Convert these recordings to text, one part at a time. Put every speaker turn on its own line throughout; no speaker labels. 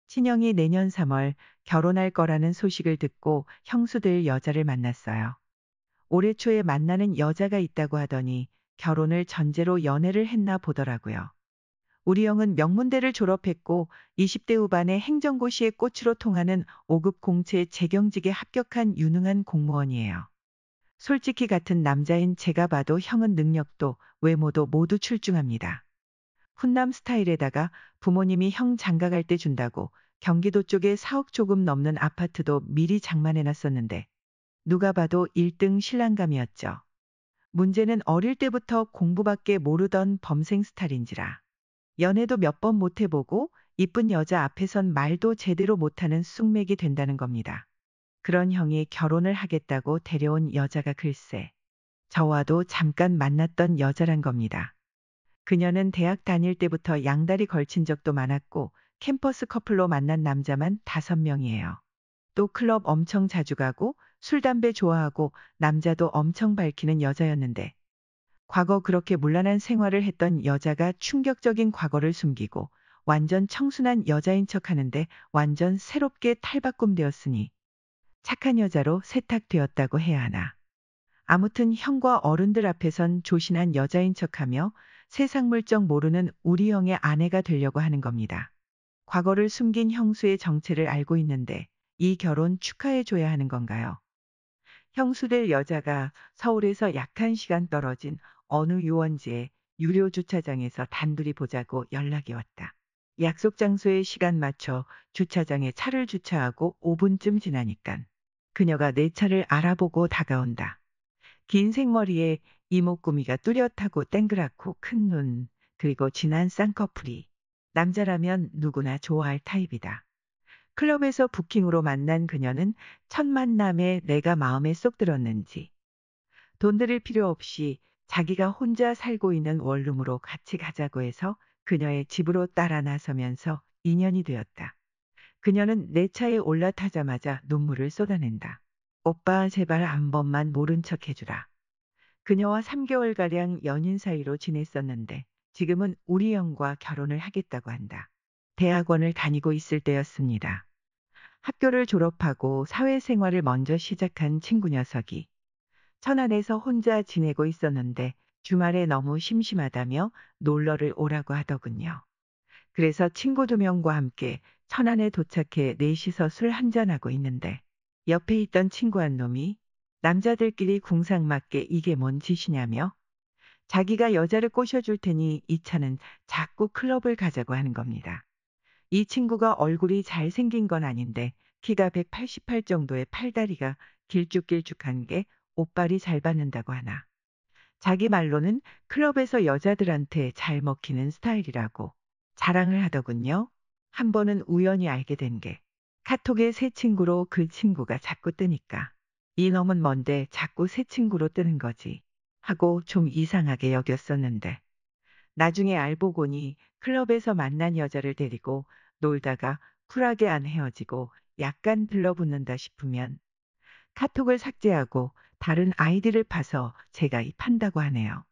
친형이 내년 3월 결혼할 거라는 소식을 듣고 형수들 여자를 만났어요. 올해 초에 만나는 여자가 있다고 하더니 결혼을 전제로 연애를 했나 보더라고요. 우리 형은 명문대를 졸업했고 20대 후반의 행정고시의 꽃으로 통하는 5급 공채 재경직에 합격한 유능한 공무원이에요. 솔직히 같은 남자인 제가 봐도 형은 능력도 외모도 모두 출중합니다. 훈남 스타일에다가 부모님이 형 장가 갈 때 준다고 경기도 쪽에 4억 조금 넘는 아파트도 미리 장만해 놨었는데 누가 봐도 1등 신랑감이었죠. 문제는 어릴 때부터 공부밖에 모르던 범생 스타일인지라 연애도 몇 번 못 해보고 이쁜 여자 앞에선 말도 제대로 못하는 쑥맥이 된다는 겁니다. 그런 형이 결혼을 하겠다고 데려온 여자가 글쎄 저와도 잠깐 만났던 여자란 겁니다. 그녀는 대학 다닐 때부터 양다리 걸친 적도 많았고 캠퍼스 커플로 만난 남자만 5명이에요. 또 클럽 엄청 자주 가고 술 담배 좋아하고 남자도 엄청 밝히는 여자였는데 과거 그렇게 문란한 생활을 했던 여자가 충격적인 과거를 숨기고 완전 청순한 여자인 척하는데 완전 새롭게 탈바꿈되었으니 착한 여자로 세탁되었다고 해야 하나. 아무튼 형과 어른들 앞에선 조신한 여자인 척하며 세상 물정 모르는 우리 형의 아내가 되려고 하는 겁니다. 과거를 숨긴 형수의 정체를 알고 있는데 이 결혼 축하해줘야 하는 건가요? 형수될 여자가 서울에서 약 1시간 떨어진 어느 유원지의 유료 주차장에서 단둘이 보자고 연락이 왔다. 약속 장소에 시간 맞춰 주차장에 차를 주차하고 5분쯤 지나니깐 그녀가 내 차를 알아보고 다가온다. 긴 생머리에 이목구미가 뚜렷하고 땡그랗고 큰 눈, 그리고 진한 쌍꺼풀이 남자라면 누구나 좋아할 타입이다. 클럽에서 부킹으로 만난 그녀는 첫 만남에 내가 마음에 쏙 들었는지 돈 들일 필요 없이 자기가 혼자 살고 있는 원룸으로 같이 가자고 해서 그녀의 집으로 따라 나서면서 인연이 되었다. 그녀는 내 차에 올라타자마자 눈물을 쏟아낸다. 오빠 제발 한 번만 모른 척 해주라. 그녀와 3개월가량 연인 사이로 지냈었는데 지금은 우리 형과 결혼을 하겠다고 한다. 대학원을 다니고 있을 때였습니다. 학교를 졸업하고 사회생활을 먼저 시작한 친구 녀석이 천안에서 혼자 지내고 있었는데 주말에 너무 심심하다며 놀러를 오라고 하더군요. 그래서 친구 2명과 함께 천안에 도착해 넷이서 술 한잔하고 있는데 옆에 있던 친구 한 놈이 남자들끼리 궁상맞게 이게 뭔 짓이냐며 자기가 여자를 꼬셔줄 테니 이 차는 자꾸 클럽을 가자고 하는 겁니다. 이 친구가 얼굴이 잘생긴 건 아닌데 키가 188 정도의 팔다리가 길쭉길쭉한 게 옷발이 잘 받는다고 하나. 자기 말로는 클럽에서 여자들한테 잘 먹히는 스타일이라고 자랑을 하더군요. 한 번은 우연히 알게 된 게 카톡에 새 친구로 그 친구가 자꾸 뜨니까 이놈은 뭔데 자꾸 새 친구로 뜨는 거지 하고 좀 이상하게 여겼었는데 나중에 알고 보니 클럽에서 만난 여자를 데리고 놀다가 쿨하게 안 헤어지고 약간 들러붙는다 싶으면 카톡을 삭제하고 다른 아이디를 파서 재가입한다고 하네요.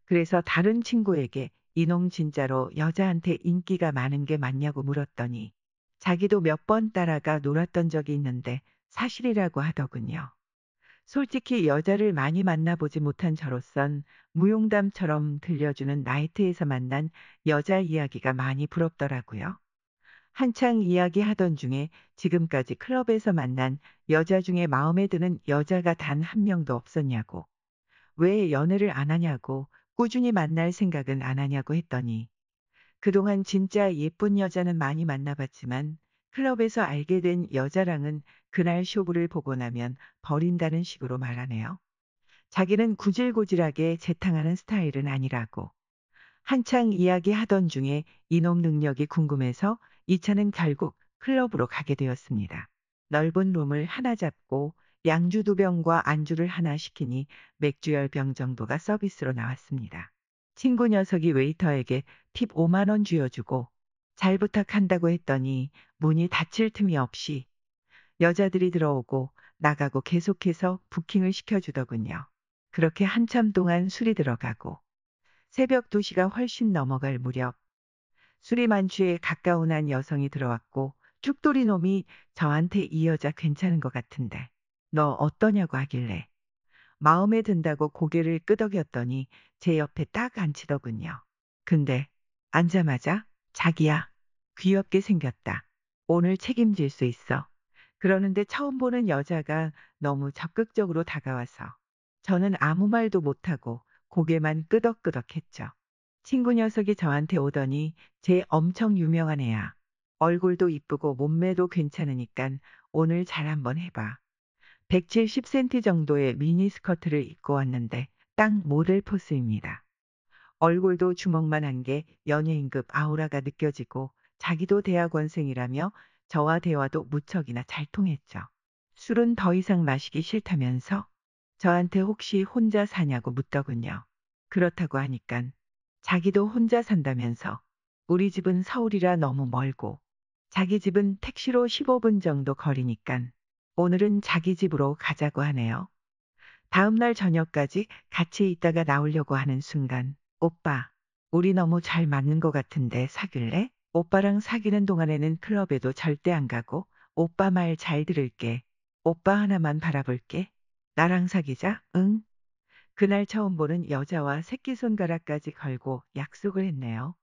그래서 다른 친구에게 이놈 진짜로 여자한테 인기가 많은 게 맞냐고 물었더니 자기도 몇 번 따라가 놀았던 적이 있는데 사실이라고 하더군요. 솔직히 여자를 많이 만나보지 못한 저로선 무용담처럼 들려주는 나이트에서 만난 여자 이야기가 많이 부럽더라고요. 한창 이야기하던 중에 지금까지 클럽에서 만난 여자 중에 마음에 드는 여자가 단 한 명도 없었냐고, 왜 연애를 안 하냐고, 꾸준히 만날 생각은 안 하냐고 했더니 그동안 진짜 예쁜 여자는 많이 만나봤지만 클럽에서 알게 된 여자랑은 그날 쇼부를 보고 나면 버린다는 식으로 말하네요. 자기는 구질구질하게 재탕하는 스타일은 아니라고. 한창 이야기하던 중에 이놈 능력이 궁금해서 이 차는 결국 클럽으로 가게 되었습니다. 넓은 룸을 하나 잡고 양주 2병과 안주를 하나 시키니 맥주 10병 정도가 서비스로 나왔습니다. 친구 녀석이 웨이터에게 팁 5만 원 쥐어주고 잘 부탁한다고 했더니 문이 닫힐 틈이 없이 여자들이 들어오고 나가고 계속해서 부킹을 시켜주더군요. 그렇게 한참 동안 술이 들어가고 새벽 2시가 훨씬 넘어갈 무렵 술이 만취에 가까운 한 여성이 들어왔고 쭉돌이 놈이 저한테 이 여자 괜찮은 것 같은데 너 어떠냐고 하길래 마음에 든다고 고개를 끄덕였더니 제 옆에 딱 앉히더군요. 근데 앉자마자 자기야 귀엽게 생겼다. 오늘 책임질 수 있어. 그러는데 처음 보는 여자가 너무 적극적으로 다가와서 저는 아무 말도 못하고 고개만 끄덕끄덕했죠. 친구 녀석이 저한테 오더니 쟤 엄청 유명한 애야. 얼굴도 이쁘고 몸매도 괜찮으니깐 오늘 잘 한번 해봐. 170cm 정도의 미니스커트를 입고 왔는데 딱 모델 포스입니다. 얼굴도 주먹만한 게 연예인급 아우라가 느껴지고 자기도 대학원생이라며 저와 대화도 무척이나 잘 통했죠. 술은 더 이상 마시기 싫다면서 저한테 혹시 혼자 사냐고 묻더군요. 그렇다고 하니깐 자기도 혼자 산다면서 우리 집은 서울이라 너무 멀고 자기 집은 택시로 15분 정도 거리니깐 오늘은 자기 집으로 가자고 하네요. 다음날 저녁까지 같이 있다가 나오려고 하는 순간 오빠, 우리 너무 잘 맞는 것 같은데 사귈래? 오빠랑 사귀는 동안에는 클럽에도 절대 안 가고 오빠 말 잘 들을게. 오빠 하나만 바라볼게. 나랑 사귀자, 응? 그날 처음 보는 여자와 새끼손가락까지 걸고 약속을 했네요.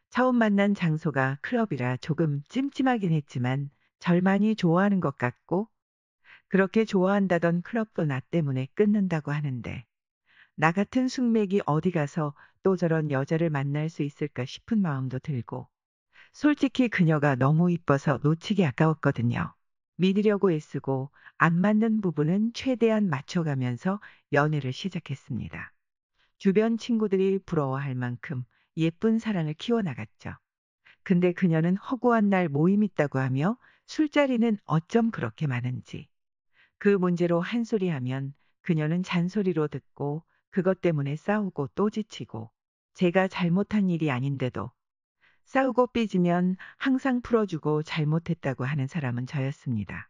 처음 만난 장소가 클럽이라 조금 찜찜하긴 했지만 절 많이 좋아하는 것 같고 그렇게 좋아한다던 클럽도 나 때문에 끊는다고 하는데 나 같은 숙맥이 어디 가서 또 저런 여자를 만날 수 있을까 싶은 마음도 들고 솔직히 그녀가 너무 이뻐서 놓치기 아까웠거든요. 믿으려고 애쓰고 안 맞는 부분은 최대한 맞춰가면서 연애를 시작했습니다. 주변 친구들이 부러워할 만큼 예쁜 사랑을 키워나갔죠. 근데 그녀는 허구한 날 모임 있다고 하며 술자리는 어쩜 그렇게 많은지. 그 문제로 한 소리 하면 그녀는 잔소리로 듣고 그것 때문에 싸우고 또 지치고 제가 잘못한 일이 아닌데도 싸우고 삐지면 항상 풀어주고 잘못했다고 하는 사람은 저였습니다.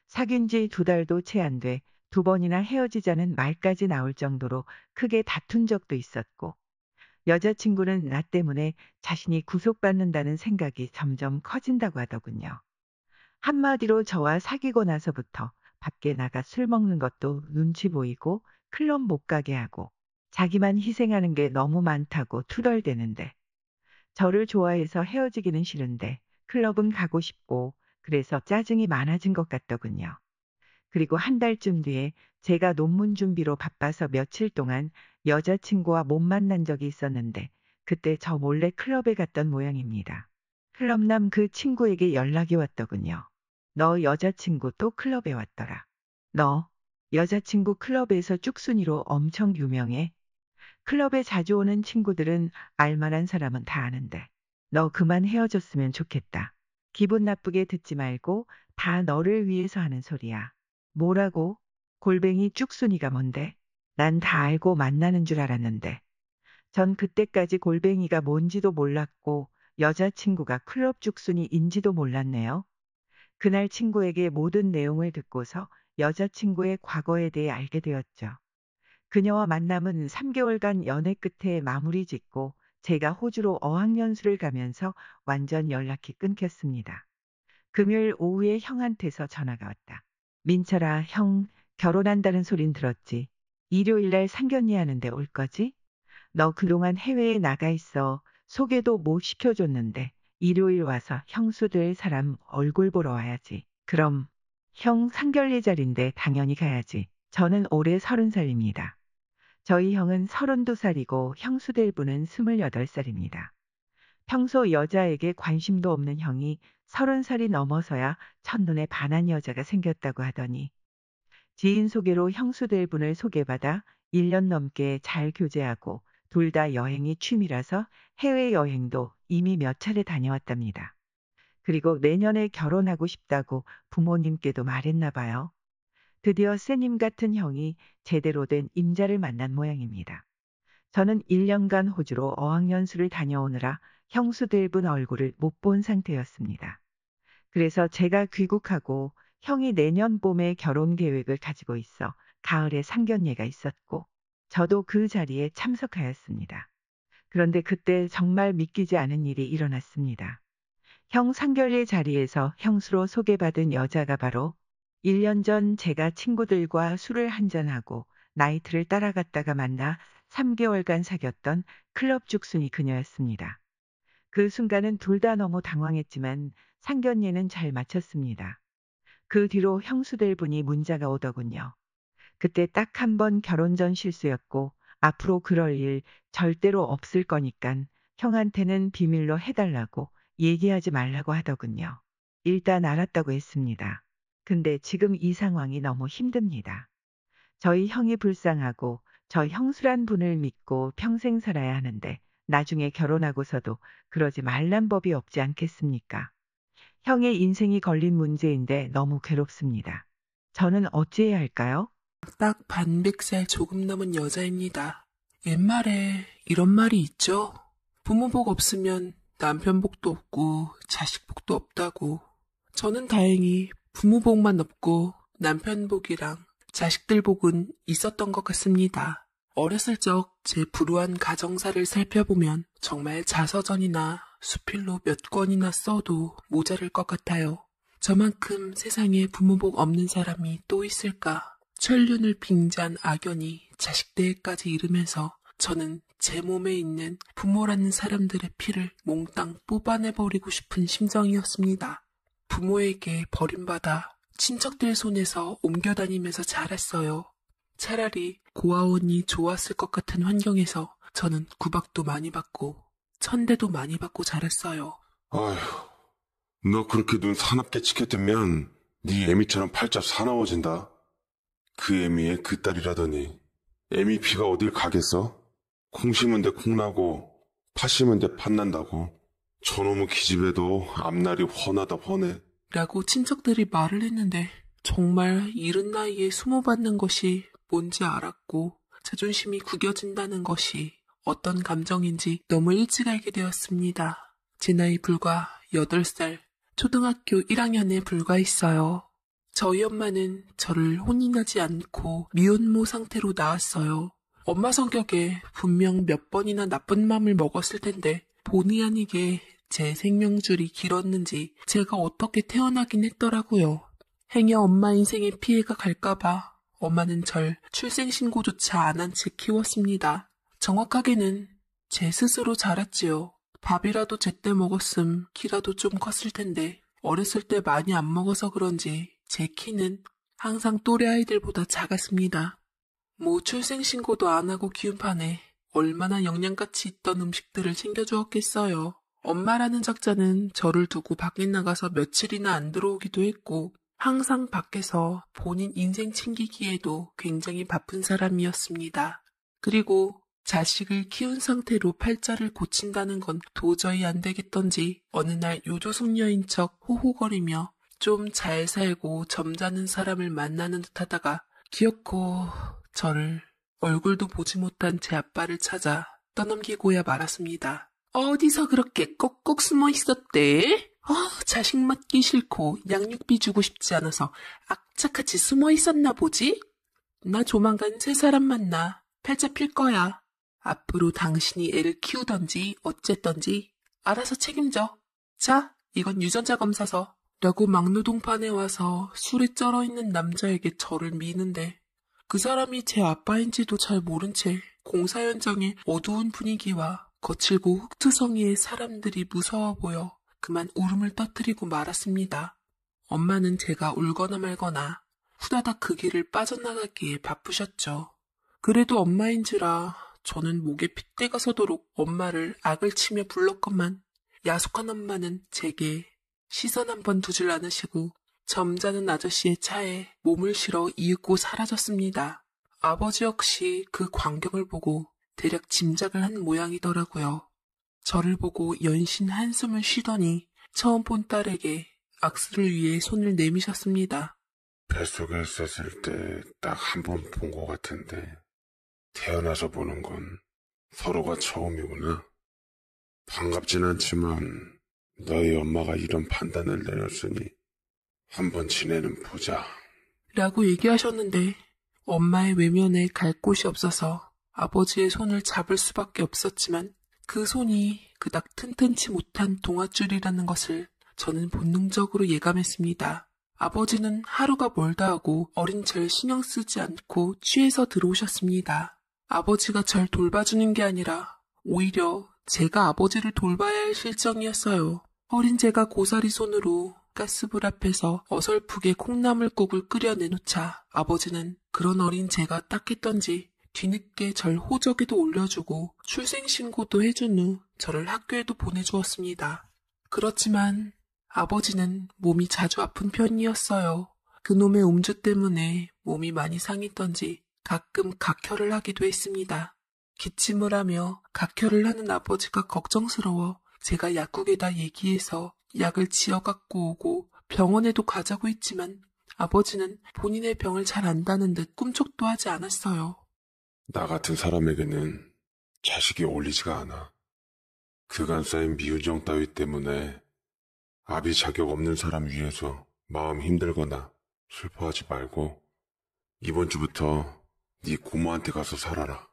사귄 지 2달도 채 안 돼 2번이나 헤어지자는 말까지 나올 정도로 크게 다툰 적도 있었고 여자친구는 나 때문에 자신이 구속받는다는 생각이 점점 커진다고 하더군요. 한마디로 저와 사귀고 나서부터 밖에 나가 술 먹는 것도 눈치 보이고 클럽 못 가게 하고 자기만 희생하는 게 너무 많다고 투덜대는데 저를 좋아해서 헤어지기는 싫은데 클럽은 가고 싶고 그래서 짜증이 많아진 것 같더군요. 그리고 한 달쯤 뒤에 제가 논문 준비로 바빠서 며칠 동안 여자친구와 못 만난 적이 있었는데 그때 저 몰래 클럽에 갔던 모양입니다. 클럽남 그 친구에게 연락이 왔더군요. 너 여자친구 또 클럽에 왔더라. 너 여자친구 클럽에서 쭉순이로 엄청 유명해. 클럽에 자주 오는 친구들은 알만한 사람은 다 아는데. 너 그만 헤어졌으면 좋겠다. 기분 나쁘게 듣지 말고 다 너를 위해서 하는 소리야. 뭐라고? 골뱅이 쭉순이가 뭔데? 난 다 알고 만나는 줄 알았는데. 전 그때까지 골뱅이가 뭔지도 몰랐고 여자친구가 클럽 쭉순이인지도 몰랐네요. 그날 친구에게 모든 내용을 듣고서 여자친구의 과거에 대해 알게 되었죠. 그녀와 만남은 3개월간 연애 끝에 마무리 짓고 제가 호주로 어학연수를 가면서 완전 연락이 끊겼습니다. 금요일 오후에 형한테서 전화가 왔다. 민철아, 형 결혼한다는 소린 들었지. 일요일 날 상견례 하는데 올 거지? 너 그동안 해외에 나가 있어. 소개도 못 시켜줬는데 일요일 와서 형수 될 사람 얼굴 보러 와야지. 그럼 형 상견례 자리인데 당연히 가야지. 저는 올해 30살입니다. 저희 형은 32살이고 형수 될 분은 28살입니다. 평소 여자에게 관심도 없는 형이 30살이 넘어서야 첫눈에 반한 여자가 생겼다고 하더니 지인 소개로 형수 될 분을 소개받아 1년 넘게 잘 교제하고 둘 다 여행이 취미라서 해외여행도 이미 몇 차례 다녀왔답니다. 그리고 내년에 결혼하고 싶다고 부모님께도 말했나 봐요. 드디어 쌤님 같은 형이 제대로 된 임자를 만난 모양입니다. 저는 1년간 호주로 어학연수를 다녀오느라 형수 될 분 얼굴을 못 본 상태였습니다. 그래서 제가 귀국하고 형이 내년 봄에 결혼 계획을 가지고 있어 가을에 상견례가 있었고 저도 그 자리에 참석하였습니다. 그런데 그때 정말 믿기지 않은 일이 일어났습니다. 형 상견례 자리에서 형수로 소개받은 여자가 바로 1년 전 제가 친구들과 술을 한잔하고 나이트를 따라갔다가 만나 3개월간 사귀었던 클럽 죽순이 그녀였습니다. 그 순간은 둘 다 너무 당황했지만 상견례는 잘 마쳤습니다. 그 뒤로 형수들 분이 문자가 오더군요. 그때 딱 한 번 결혼 전 실수였고 앞으로 그럴 일 절대로 없을 거니깐 형한테는 비밀로 해달라고 얘기하지 말라고 하더군요. 일단 알았다고 했습니다. 근데 지금 이 상황이 너무 힘듭니다. 저희 형이 불쌍하고 저 형수란 분을 믿고 평생 살아야 하는데 나중에 결혼하고서도 그러지 말란 법이 없지 않겠습니까? 형의 인생이 걸린 문제인데 너무 괴롭습니다. 저는 어찌해야 할까요?
딱 반백살 조금 넘은 여자입니다. 옛말에 이런 말이 있죠? 부모 복 없으면 남편 복도 없고 자식 복도 없다고. 저는 다행히 부모 복만 없고 남편 복이랑 자식들 복은 있었던 것 같습니다. 어렸을 적 제 불우한 가정사를 살펴보면 정말 자서전이나 수필로 몇 권이나 써도 모자랄 것 같아요. 저만큼 세상에 부모 복 없는 사람이 또 있을까? 천륜을 빙자한 악연이 자식대에까지 이르면서 저는 제 몸에 있는 부모라는 사람들의 피를 몽땅 뽑아내버리고 싶은 심정이었습니다. 부모에게 버림받아 친척들 손에서 옮겨다니면서 자랐어요. 차라리 고아원이 좋았을 것 같은 환경에서 저는 구박도 많이 받고 천대도 많이 받고 자랐어요.
아휴, 너 그렇게 눈 사납게 치켜뜨면 네 애미처럼 팔자 사나워진다. 그 애미의 그 딸이라더니 애미 피가 어딜 가겠어? 콩 심은 데 콩 나고 팥 심은 데 팥 난다고. 저놈의 기집애도 앞날이 훤하다 훤해.
라고 친척들이 말을 했는데 정말 이른 나이에 수모받는 것이 뭔지 알았고 자존심이 구겨진다는 것이 어떤 감정인지 너무 일찍 알게 되었습니다. 제 나이 불과 8살, 초등학교 1학년에 불과했어요. 저희 엄마는 저를 혼인하지 않고 미혼모 상태로 낳았어요. 엄마 성격에 분명 몇 번이나 나쁜 맘을 먹었을 텐데 본의 아니게 제 생명줄이 길었는지 제가 어떻게 태어나긴 했더라고요. 행여 엄마 인생에 피해가 갈까봐 엄마는 절 출생신고조차 안 한 채 키웠습니다. 정확하게는 제 스스로 자랐지요. 밥이라도 제때 먹었음 키라도 좀 컸을 텐데 어렸을 때 많이 안 먹어서 그런지 제 키는 항상 또래 아이들보다 작았습니다. 뭐 출생신고도 안 하고 키운 판에 얼마나 영양가치 있던 음식들을 챙겨주었겠어요. 엄마라는 작자는 저를 두고 밖에 나가서 며칠이나 안 들어오기도 했고 항상 밖에서 본인 인생 챙기기에도 굉장히 바쁜 사람이었습니다. 그리고 자식을 키운 상태로 팔자를 고친다는 건 도저히 안 되겠던지 어느 날 요조숙녀인 척 호호거리며 좀 잘 살고 점잖은 사람을 만나는 듯 하다가 귀엽고 저를 얼굴도 보지 못한 제 아빠를 찾아 떠넘기고야 말았습니다. 어디서 그렇게 꼭꼭 숨어 있었대? 자식 맞기 싫고 양육비 주고 싶지 않아서 악착같이 숨어 있었나 보지? 나 조만간 새 사람 만나 팔자 필 거야. 앞으로 당신이 애를 키우던지 어쨌던지 알아서 책임져. 자, 이건 유전자 검사서. 라고 막노동판에 와서 술에 쩔어있는 남자에게 저를 미는데 그 사람이 제 아빠인지도 잘 모른 채 공사 현장의 어두운 분위기와 거칠고 흙투성이의 사람들이 무서워 보여 그만 울음을 터뜨리고 말았습니다. 엄마는 제가 울거나 말거나 후다닥 그 길을 빠져나가기에 바쁘셨죠. 그래도 엄마인지라 저는 목에 핏대가 서도록 엄마를 악을 치며 불렀건만 야속한 엄마는 제게 시선 한 번 두질 않으시고 점잖은 아저씨의 차에 몸을 실어 이윽고 사라졌습니다. 아버지 역시 그 광경을 보고 대략 짐작을 한 모양이더라고요. 저를 보고 연신 한숨을 쉬더니 처음 본 딸에게 악수를 위해 손을 내미셨습니다.
뱃속에 있었을 때 딱 한 번 본 것 같은데 태어나서 보는 건 서로가 처음이구나. 반갑진 않지만 너희 엄마가 이런 판단을 내렸으니 한번 지내는 보자.
라고 얘기하셨는데 엄마의 외면에 갈 곳이 없어서 아버지의 손을 잡을 수밖에 없었지만 그 손이 그닥 튼튼치 못한 동아줄이라는 것을 저는 본능적으로 예감했습니다. 아버지는 하루가 멀다 하고 어린 절 신경 쓰지 않고 취해서 들어오셨습니다. 아버지가 절 돌봐주는 게 아니라 오히려 제가 아버지를 돌봐야 할 실정이었어요. 어린 제가 고사리 손으로 가스불 앞에서 어설프게 콩나물국을 끓여 내놓자 아버지는 그런 어린 제가 딱했던지 뒤늦게 절 호적에도 올려주고 출생신고도 해준 후 저를 학교에도 보내주었습니다. 그렇지만 아버지는 몸이 자주 아픈 편이었어요. 그놈의 음주 때문에 몸이 많이 상했던지 가끔 각혈을 하기도 했습니다. 기침을 하며 각혈을 하는 아버지가 걱정스러워 제가 약국에다 얘기해서 약을 지어 갖고 오고 병원에도 가자고 했지만 아버지는 본인의 병을 잘 안다는 듯 꿈쩍도 하지 않았어요.
나 같은 사람에게는 자식이 어울리지가 않아. 그간 쌓인 미우정 따위 때문에 아비 자격 없는 사람 위해서 마음 힘들거나 슬퍼하지 말고 이번 주부터 네 고모한테 가서 살아라.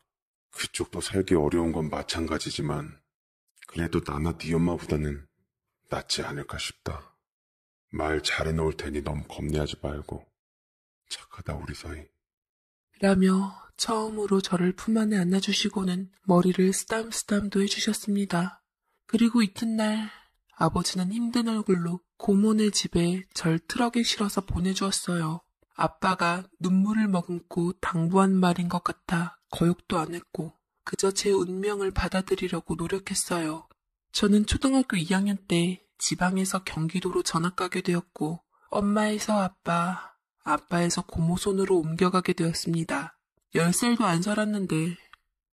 그쪽도 살기 어려운 건 마찬가지지만 그래도 나나 네 엄마보다는 낫지 않을까 싶다. 말 잘해놓을 테니 너무 겁내하지 말고 착하다 우리 사이.
라며 처음으로 저를 품 안에 안아주시고는 머리를 쓰담쓰담도 해주셨습니다. 그리고 이튿날 아버지는 힘든 얼굴로 고모네 집에 절 트럭에 실어서 보내주었어요. 아빠가 눈물을 머금고 당부한 말인 것 같아 거욕도 안 했고 그저 제 운명을 받아들이려고 노력했어요. 저는 초등학교 2학년 때 지방에서 경기도로 전학 가게 되었고 엄마에서 아빠, 아빠에서 고모 손으로 옮겨가게 되었습니다. 10살도 안 살았는데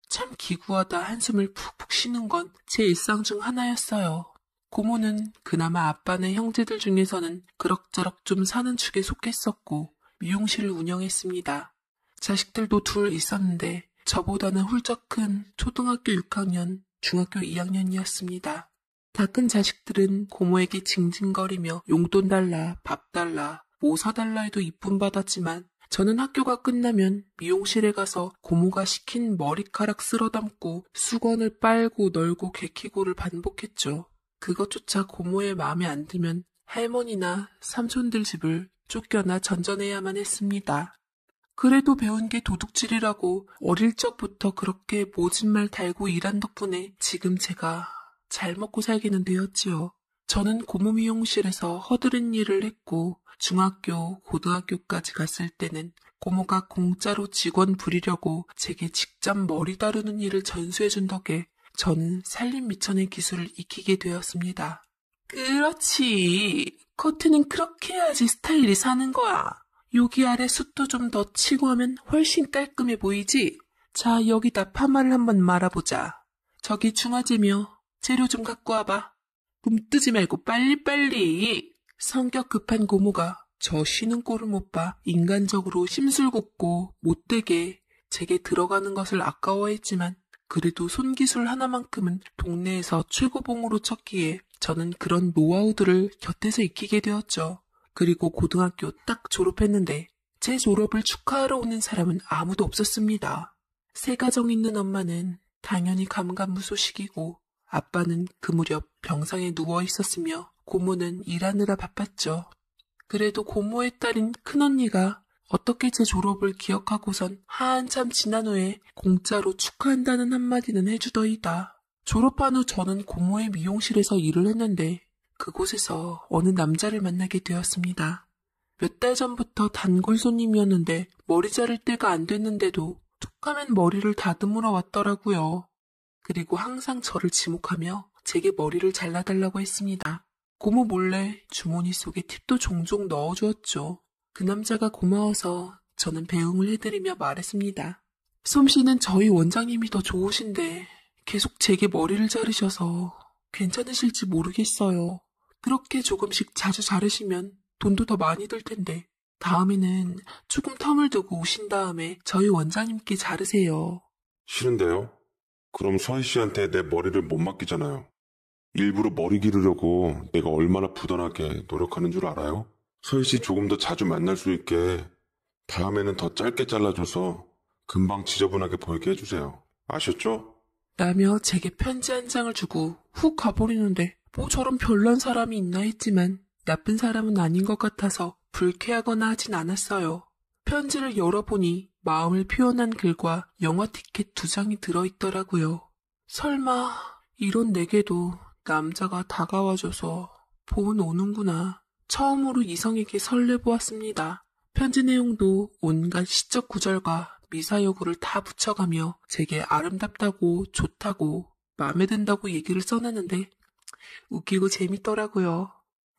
참 기구하다 한숨을 푹푹 쉬는 건 제 일상 중 하나였어요. 고모는 그나마 아빠네 형제들 중에서는 그럭저럭 좀 사는 축에 속했었고 미용실을 운영했습니다. 자식들도 둘 있었는데 저보다는 훌쩍 큰 초등학교 6학년, 중학교 2학년이었습니다. 다 큰 자식들은 고모에게 징징거리며 용돈 달라, 밥 달라, 뭐 사달라 해도 이쁨 받았지만 저는 학교가 끝나면 미용실에 가서 고모가 시킨 머리카락 쓸어 담고 수건을 빨고 널고 개키고를 반복했죠. 그것조차 고모의 마음에 안 들면 할머니나 삼촌들 집을 쫓겨나 전전해야만 했습니다. 그래도 배운 게 도둑질이라고 어릴 적부터 그렇게 모진 말 달고 일한 덕분에 지금 제가 잘 먹고 살기는 되었지요. 저는 고모 미용실에서 허드렛 일을 했고 중학교, 고등학교까지 갔을 때는 고모가 공짜로 직원 부리려고 제게 직접 머리 다루는 일을 전수해준 덕에 저는 살림 미천의 기술을 익히게 되었습니다. 그렇지. 커트는 그렇게 해야지 스타일이 사는 거야. 여기 아래 숱도 좀 더 치고 하면 훨씬 깔끔해 보이지? 자, 여기다 파마를 한번 말아보자. 저기 중화제며 재료 좀 갖고 와봐. 눈 뜨지 말고 빨리빨리. 성격 급한 고모가 저 쉬는 꼴을 못 봐 인간적으로 심술궂고 못되게 제게 들어가는 것을 아까워했지만 그래도 손기술 하나만큼은 동네에서 최고봉으로 쳤기에 저는 그런 노하우들을 곁에서 익히게 되었죠. 그리고 고등학교 딱 졸업했는데 제 졸업을 축하하러 오는 사람은 아무도 없었습니다. 세 가정 있는 엄마는 당연히 감감무소식이고 아빠는 그 무렵 병상에 누워 있었으며 고모는 일하느라 바빴죠. 그래도 고모의 딸인 큰언니가 어떻게 제 졸업을 기억하고선 한참 지난 후에 공짜로 축하한다는 한마디는 해주더이다. 졸업한 후 저는 고모의 미용실에서 일을 했는데 그곳에서 어느 남자를 만나게 되었습니다. 몇 달 전부터 단골 손님이었는데 머리 자를 때가 안 됐는데도 툭하면 머리를 다듬으러 왔더라고요. 그리고 항상 저를 지목하며 제게 머리를 잘라달라고 했습니다. 고모 몰래 주머니 속에 팁도 종종 넣어주었죠. 그 남자가 고마워서 저는 배웅을 해드리며 말했습니다. 솜씨는 저희 원장님이 더 좋으신데 계속 제게 머리를 자르셔서 괜찮으실지 모르겠어요. 그렇게 조금씩 자주 자르시면 돈도 더 많이 들 텐데 다음에는 조금 텀을 두고 오신 다음에 저희 원장님께 자르세요.
싫은데요? 그럼 서희 씨한테 내 머리를 못 맡기잖아요. 일부러 머리 기르려고 내가 얼마나 부단하게 노력하는 줄 알아요? 서희 씨 조금 더 자주 만날 수 있게 다음에는 더 짧게 잘라줘서 금방 지저분하게 보이게 해주세요. 아셨죠?
라며 제게 편지 한 장을 주고 훅 가버리는데 뭐 저런 별난 사람이 있나 했지만 나쁜 사람은 아닌 것 같아서 불쾌하거나 하진 않았어요. 편지를 열어보니 마음을 표현한 글과 영화 티켓 2장이 들어있더라고요. 설마 이런 내게도 남자가 다가와줘서 봄은 오는구나. 처음으로 이성에게 설레보았습니다. 편지 내용도 온갖 시적 구절과 미사여구를 다 붙여가며 제게 아름답다고 좋다고 마음에 든다고 얘기를 써놨는데 웃기고 재밌더라고요.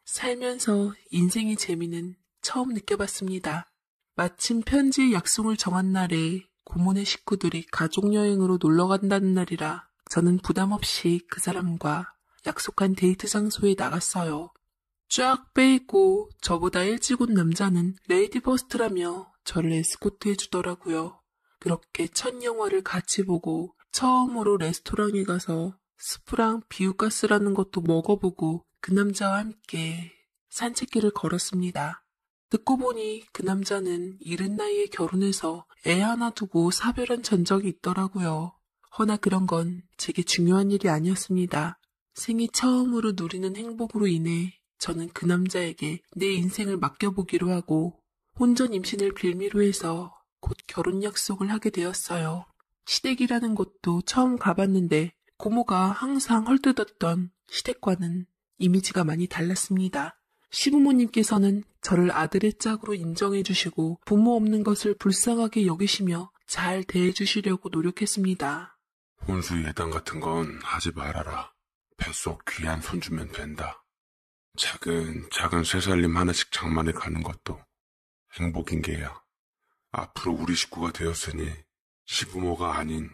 살면서 인생의 재미는 처음 느껴봤습니다. 마침 편지의 약속을 정한 날에 고모네 식구들이 가족여행으로 놀러간다는 날이라 저는 부담없이 그 사람과 약속한 데이트 장소에 나갔어요. 쫙 빼입고 저보다 일찍 온 남자는 레이디 버스트라며 저를 에스코트 해주더라고요. 그렇게 첫 영화를 같이 보고 처음으로 레스토랑에 가서 스프랑 비우가스라는 것도 먹어보고 그 남자와 함께 산책길을 걸었습니다. 듣고 보니 그 남자는 이른 나이에 결혼해서 애 하나 두고 사별한 전적이 있더라고요. 허나 그런 건 제게 중요한 일이 아니었습니다. 생애 처음으로 누리는 행복으로 인해 저는 그 남자에게 내 인생을 맡겨보기로 하고 혼전 임신을 빌미로 해서 곧 결혼 약속을 하게 되었어요. 시댁이라는 곳도 처음 가봤는데 고모가 항상 헐뜯었던 시댁과는 이미지가 많이 달랐습니다. 시부모님께서는 저를 아들의 짝으로 인정해주시고 부모 없는 것을 불쌍하게 여기시며 잘 대해주시려고 노력했습니다.
혼수 예단 같은 건 하지 말아라. 뱃속 귀한 손 주면 된다. 작은 쇠살림 하나씩 장만해 가는 것도 행복인 게야. 앞으로 우리 식구가 되었으니 시부모가 아닌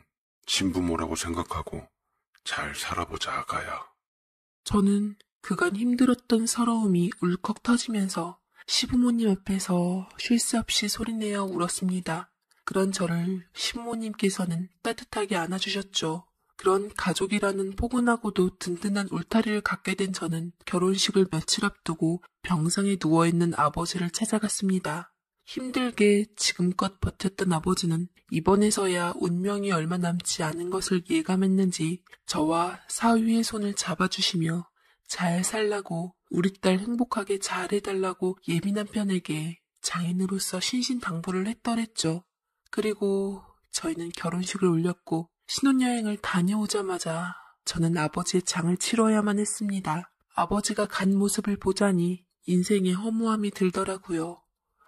친부모라고 생각하고 잘 살아보자, 아가야.
저는 그간 힘들었던 서러움이 울컥 터지면서 시부모님 앞에서 쉴 새 없이 소리내어 울었습니다. 그런 저를 시부모님께서는 따뜻하게 안아주셨죠. 그런 가족이라는 포근하고도 든든한 울타리를 갖게 된 저는 결혼식을 며칠 앞두고 병상에 누워있는 아버지를 찾아갔습니다. 힘들게 지금껏 버텼던 아버지는 이번에서야 운명이 얼마 남지 않은 것을 예감했는지 저와 사위의 손을 잡아주시며 잘 살라고 우리 딸 행복하게 잘해달라고 예민한 편에게 장인으로서 신신당부를 했더랬죠. 그리고 저희는 결혼식을 올렸고 신혼여행을 다녀오자마자 저는 아버지의 장을 치러야만 했습니다. 아버지가 간 모습을 보자니 인생의 허무함이 들더라고요.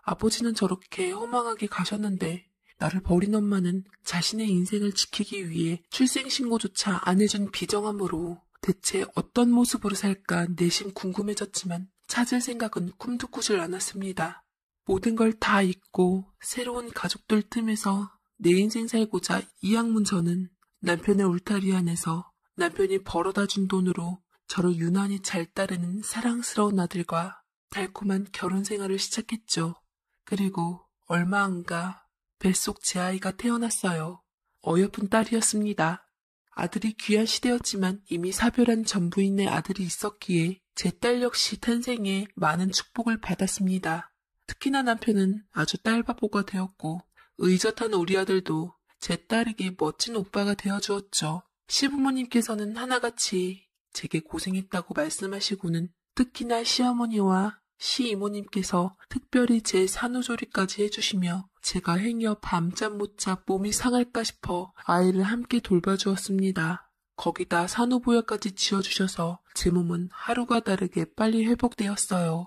아버지는 저렇게 허망하게 가셨는데 나를 버린 엄마는 자신의 인생을 지키기 위해 출생신고조차 안 해준 비정함으로 대체 어떤 모습으로 살까 내심 궁금해졌지만 찾을 생각은 꿈도 꾸질 않았습니다. 모든 걸 다 잊고 새로운 가족들 틈에서 내 인생 살고자 이악문 저는 남편의 울타리 안에서 남편이 벌어다 준 돈으로 저를 유난히 잘 따르는 사랑스러운 아들과 달콤한 결혼 생활을 시작했죠. 그리고 얼마 안 가 뱃속 제 아이가 태어났어요. 어여쁜 딸이었습니다. 아들이 귀한 시대였지만 이미 사별한 전부인의 아들이 있었기에 제 딸 역시 탄생에 많은 축복을 받았습니다. 특히나 남편은 아주 딸바보가 되었고 의젓한 우리 아들도 제 딸에게 멋진 오빠가 되어주었죠. 시부모님께서는 하나같이 제게 고생했다고 말씀하시고는 특히나 시어머니와 시이모님께서 특별히 제 산후조리까지 해주시며 제가 행여 밤잠 못 자 몸이 상할까 싶어 아이를 함께 돌봐주었습니다. 거기다 산후보약까지 지어주셔서 제 몸은 하루가 다르게 빨리 회복되었어요.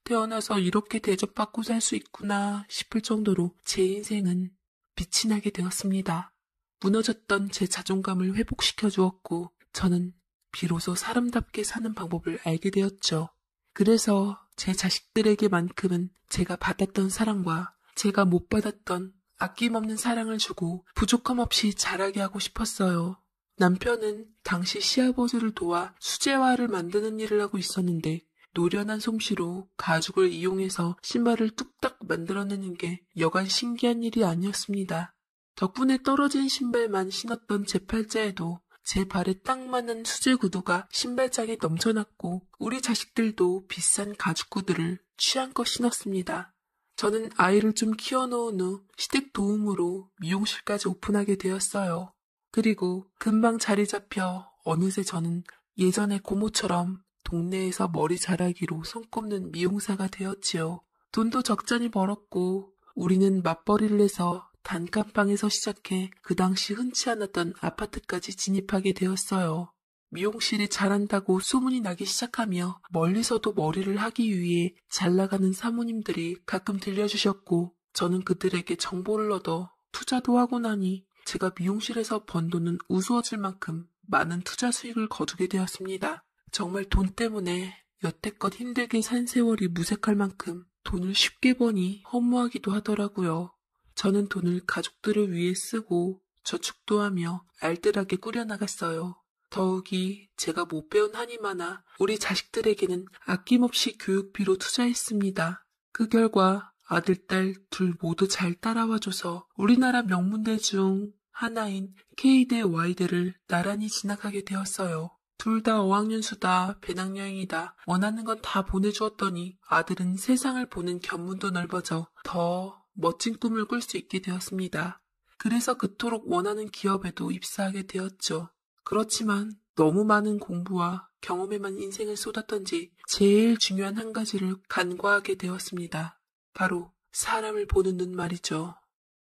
태어나서 이렇게 대접받고 살 수 있구나 싶을 정도로 제 인생은 빛이 나게 되었습니다. 무너졌던 제 자존감을 회복시켜 주었고 저는 비로소 사람답게 사는 방법을 알게 되었죠. 그래서 제 자식들에게만큼은 제가 받았던 사랑과 제가 못 받았던 아낌없는 사랑을 주고 부족함 없이 자라게 하고 싶었어요. 남편은 당시 시아버지를 도와 수제화를 만드는 일을 하고 있었는데 노련한 솜씨로 가죽을 이용해서 신발을 뚝딱 만들어내는 게 여간 신기한 일이 아니었습니다. 덕분에 떨어진 신발만 신었던 제 팔자에도 제 발에 딱 맞는 수제 구두가 신발장에 넘쳐났고 우리 자식들도 비싼 가죽 구두를 취향껏 신었습니다. 저는 아이를 좀 키워놓은 후 시댁 도움으로 미용실까지 오픈하게 되었어요. 그리고 금방 자리 잡혀 어느새 저는 예전에 고모처럼 동네에서 머리 자라기로 손꼽는 미용사가 되었지요. 돈도 적잖이 벌었고 우리는 맞벌이를 해서 단칸방에서 시작해 그 당시 흔치 않았던 아파트까지 진입하게 되었어요. 미용실이 잘한다고 소문이 나기 시작하며 멀리서도 머리를 하기 위해 잘나가는 사모님들이 가끔 들려주셨고 저는 그들에게 정보를 얻어 투자도 하고 나니 제가 미용실에서 번 돈은 우스워질 만큼 많은 투자 수익을 거두게 되었습니다. 정말 돈 때문에 여태껏 힘들게 산 세월이 무색할 만큼 돈을 쉽게 버니 허무하기도 하더라고요. 저는 돈을 가족들을 위해 쓰고 저축도 하며 알뜰하게 꾸려나갔어요. 더욱이 제가 못 배운 한이 많아 우리 자식들에게는 아낌없이 교육비로 투자했습니다. 그 결과 아들, 딸 둘 모두 잘 따라와줘서 우리나라 명문대 중 하나인 K대, Y대를 나란히 진학하게 되었어요. 둘 다 어학연수다, 배낭여행이다, 원하는 건 다 보내주었더니 아들은 세상을 보는 견문도 넓어져 더 멋진 꿈을 꿀 수 있게 되었습니다. 그래서 그토록 원하는 기업에도 입사하게 되었죠. 그렇지만 너무 많은 공부와 경험에만 인생을 쏟았던지 제일 중요한 한 가지를 간과하게 되었습니다. 바로 사람을 보는 눈 말이죠.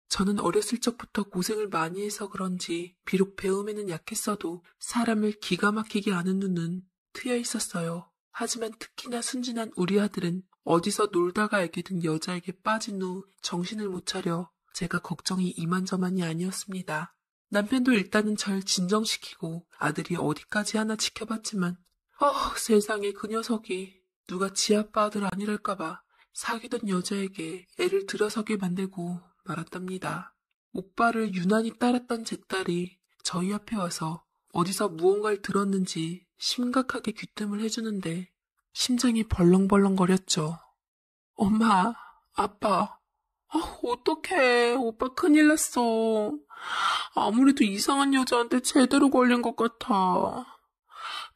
저는 어렸을 적부터 고생을 많이 해서 그런지 비록 배움에는 약했어도 사람을 기가 막히게 아는 눈은 트여 있었어요. 하지만 특히나 순진한 우리 아들은 어디서 놀다가 알게 된 여자에게 빠진 후 정신을 못 차려 제가 걱정이 이만저만이 아니었습니다. 남편도 일단은 절 진정시키고 아들이 어디까지 하나 지켜봤지만 세상에 그 녀석이 누가 지 아빠 아들 아니랄까봐 사귀던 여자에게 애를 들어서게 만들고 말았답니다. 오빠를 유난히 따랐던 제 딸이 저희 앞에 와서 어디서 무언가를 들었는지 심각하게 귀뜸을 해주는데 심장이 벌렁벌렁거렸죠. 엄마, 아빠, 어떡해. 오빠 큰일 났어. 아무래도 이상한 여자한테 제대로 걸린 것 같아.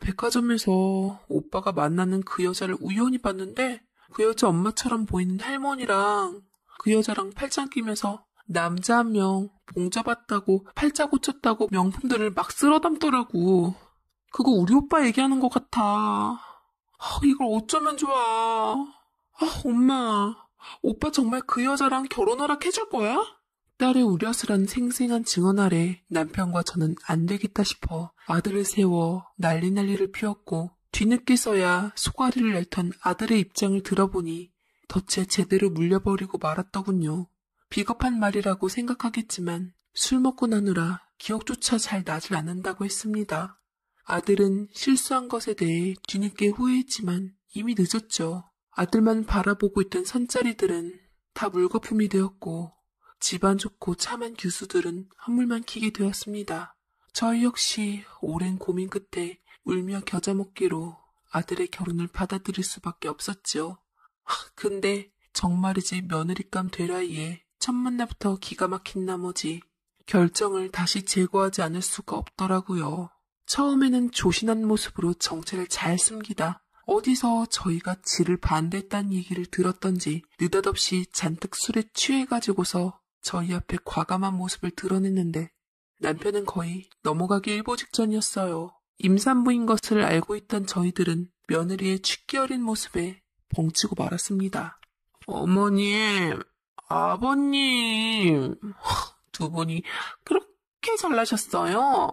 백화점에서 오빠가 만나는 그 여자를 우연히 봤는데 그 여자 엄마처럼 보이는 할머니랑 그 여자랑 팔짱 끼면서 남자 한 명 봉잡았다고 팔자 고쳤다고 명품들을 막 쓸어 담더라고. 그거 우리 오빠 얘기하는 것 같아. 이걸 어쩌면 좋아. 엄마, 오빠 정말 그 여자랑 결혼 허락해줄 거야? 딸의 우려스런 생생한 증언 아래 남편과 저는 안 되겠다 싶어 아들을 세워 난리를 피웠고 뒤늦게서야 소가리를 앓던 아들의 입장을 들어보니 덫에 제대로 물려버리고 말았더군요. 비겁한 말이라고 생각하겠지만 술 먹고 나누라 기억조차 잘 나질 않는다고 했습니다. 아들은 실수한 것에 대해 뒤늦게 후회했지만 이미 늦었죠. 아들만 바라보고 있던 선짜리들은 다 물거품이 되었고 집안 좋고 참한 교수들은 한물만 키게 되었습니다. 저희 역시 오랜 고민 끝에 울며 겨자 먹기로 아들의 결혼을 받아들일 수밖에 없었죠. 근데 정말이지 며느리감 되라이에 첫 만남부터 기가 막힌 나머지 결정을 다시 재고하지 않을 수가 없더라고요. 처음에는 조신한 모습으로 정체를 잘 숨기다 어디서 저희가 지를 반대했다는 얘기를 들었던지 느닷없이 잔뜩 술에 취해가지고서 저희 앞에 과감한 모습을 드러냈는데 남편은 거의 넘어가기 일보 직전이었어요. 임산부인 것을 알고 있던 저희들은 며느리의 취기 어린 모습에 벙치고 말았습니다. 어머님, 아버님, 두 분이 그렇게 잘나셨어요?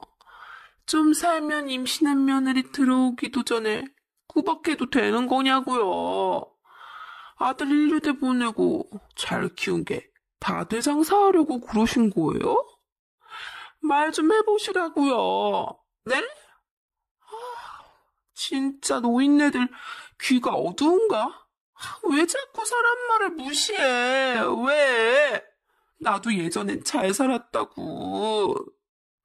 좀 살면 임신한 며느리 들어오기도 전에 구박해도 되는 거냐고요. 아들 1류대 보내고 잘 키운 게 다들 장사하려고 그러신 거예요? 말 좀 해보시라고요. 네? 진짜 노인네들 귀가 어두운가? 왜 자꾸 사람 말을 무시해? 왜? 나도 예전엔 잘 살았다고.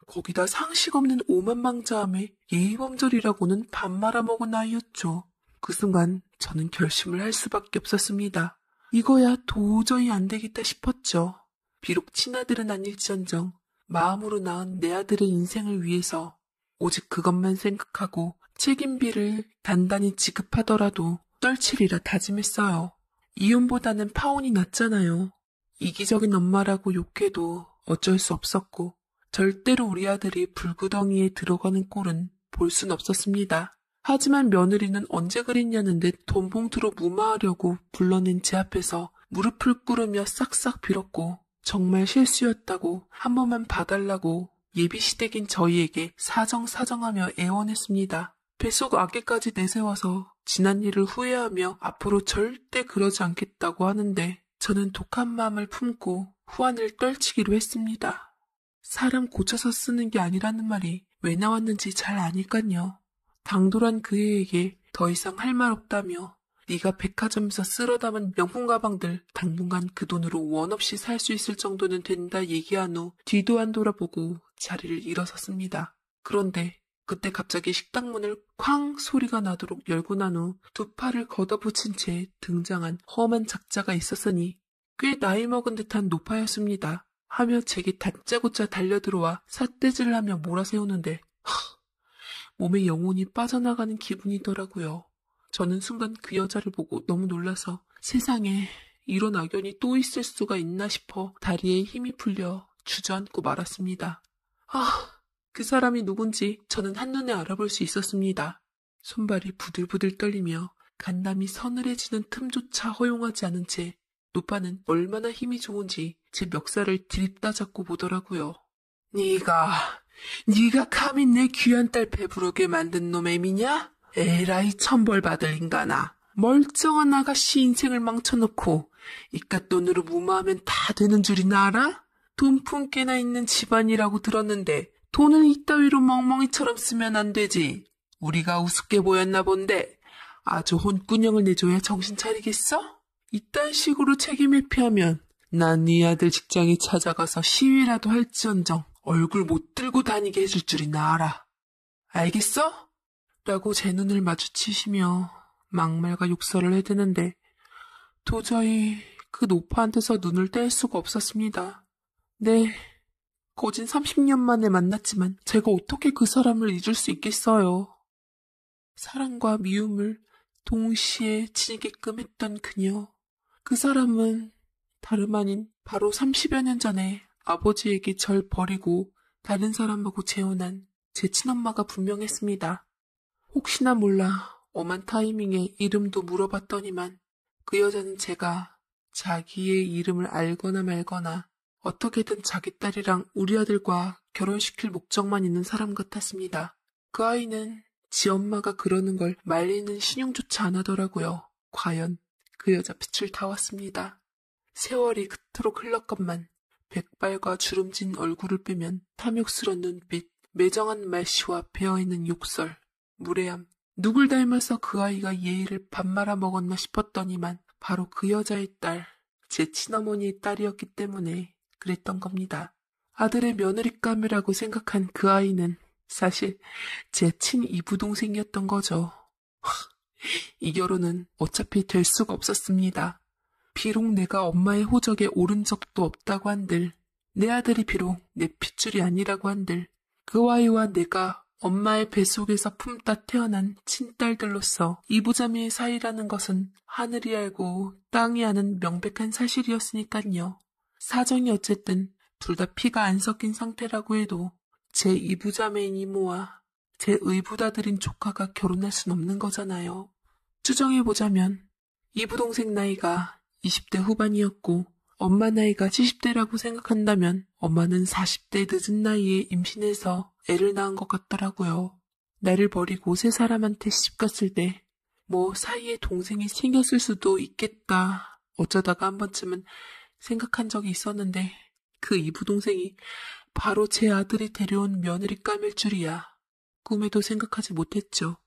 거기다 상식 없는 오만망자함에 예의범절이라고는 밥 말아먹은 아이였죠. 그 순간 저는 결심을 할 수밖에 없었습니다. 이거야 도저히 안 되겠다 싶었죠. 비록 친아들은 아닐지언정 마음으로 낳은 내 아들의 인생을 위해서 오직 그것만 생각하고 책임비를 단단히 지급하더라도 떨치리라 다짐했어요. 이혼보다는 파혼이 낫잖아요. 이기적인 엄마라고 욕해도 어쩔 수 없었고 절대로 우리 아들이 불구덩이에 들어가는 꼴은 볼 순 없었습니다. 하지만 며느리는 언제 그랬냐는 듯 돈봉투로 무마하려고 불러낸 제 앞에서 무릎을 꿇으며 싹싹 빌었고 정말 실수였다고 한 번만 봐달라고 예비시댁인 저희에게 사정하며 애원했습니다. 뱃속 아기까지 내세워서 지난 일을 후회하며 앞으로 절대 그러지 않겠다고 하는데 저는 독한 마음을 품고 후안을 떨치기로 했습니다. 사람 고쳐서 쓰는 게 아니라는 말이 왜 나왔는지 잘 아니깐요. 당돌한 그 애에게 더 이상 할 말 없다며 네가 백화점에서 쓸어 담은 명품 가방들 당분간 그 돈으로 원 없이 살 수 있을 정도는 된다 얘기한 후 뒤도 안 돌아보고 자리를 일어섰습니다. 그런데 그때 갑자기 식당 문을 쾅 소리가 나도록 열고 난 후 두 팔을 걷어붙인 채 등장한 험한 작자가 있었으니 꽤 나이 먹은 듯한 노파였습니다. 하며 제게 다짜고짜 달려들어와 삿대질을 하며 몰아세우는데 몸에 영혼이 빠져나가는 기분이더라고요. 저는 순간 그 여자를 보고 너무 놀라서 세상에 이런 악연이 또 있을 수가 있나 싶어 다리에 힘이 풀려 주저앉고 말았습니다. 그 사람이 누군지 저는 한눈에 알아볼 수 있었습니다. 손발이 부들부들 떨리며 간담이 서늘해지는 틈조차 허용하지 않은 채 노파는 얼마나 힘이 좋은지 제 멱살을 들이따 잡고 보더라고요. 네가 감히 내 귀한 딸 배부르게 만든 놈의 애미냐? 에라이 천벌 받을 인간아. 멀쩡한 아가씨 인생을 망쳐놓고 이깟 돈으로 무마하면 다 되는 줄이나 알아? 돈 품께나 있는 집안이라고 들었는데 돈을 이따위로 멍멍이처럼 쓰면 안 되지. 우리가 우습게 보였나 본데 아주 혼꾸녕을 내줘야 정신 차리겠어? 이딴 식으로 책임 회피하면 난 네 아들 직장에 찾아가서 시위라도 할지언정 얼굴 못 들고 다니게 해줄 줄이나 알아. 알겠어? 라고 제 눈을 마주치시며 막말과 욕설을 해대는데 도저히 그 노파한테서 눈을 뗄 수가 없었습니다. 네, 거진 30년 만에 만났지만 제가 어떻게 그 사람을 잊을 수 있겠어요. 사랑과 미움을 동시에 지니게끔 했던 그녀. 그 사람은 다름 아닌 바로 30여 년 전에 아버지에게 절 버리고 다른 사람하고 재혼한 제 친엄마가 분명했습니다. 혹시나 몰라 엄한 타이밍에 이름도 물어봤더니만 그 여자는 제가 자기의 이름을 알거나 말거나 어떻게든 자기 딸이랑 우리 아들과 결혼시킬 목적만 있는 사람 같았습니다. 그 아이는 지 엄마가 그러는 걸 말리는 신용조차 안 하더라고요. 과연 그 여자 빛을 다 왔습니다. 세월이 그토록 흘렀건만 백발과 주름진 얼굴을 빼면 탐욕스런 눈빛, 매정한 말씨와 배어있는 욕설, 무례함, 누굴 닮아서 그 아이가 예의를 밥 말아 먹었나 싶었더니만 바로 그 여자의 딸, 제 친어머니의 딸이었기 때문에 그랬던 겁니다. 아들의 며느리감이라고 생각한 그 아이는 사실 제 친이부동생이었던 거죠. 이 결혼은 어차피 될 수가 없었습니다. 비록 내가 엄마의 호적에 오른 적도 없다고 한들, 내 아들이 비록 내 핏줄이 아니라고 한들, 그 아이와 내가 엄마의 뱃속에서 품다 태어난 친딸들로서 이부자매의 사이라는 것은 하늘이 알고 땅이 아는 명백한 사실이었으니깐요. 사정이 어쨌든 둘 다 피가 안 섞인 상태라고 해도 제 이부자매인 이모와 제 의붓아들인 조카가 결혼할 순 없는 거잖아요. 추정해보자면 이부동생 나이가 20대 후반이었고 엄마 나이가 70대라고 생각한다면 엄마는 40대 늦은 나이에 임신해서 애를 낳은 것 같더라고요. 나를 버리고 새 사람한테 시집갔을 때 뭐 사이에 동생이 생겼을 수도 있겠다 어쩌다가 한 번쯤은 생각한 적이 있었는데 그 이부동생이 바로 제 아들이 데려온 며느리감일 줄이야. 꿈에도 생각하지 못했죠.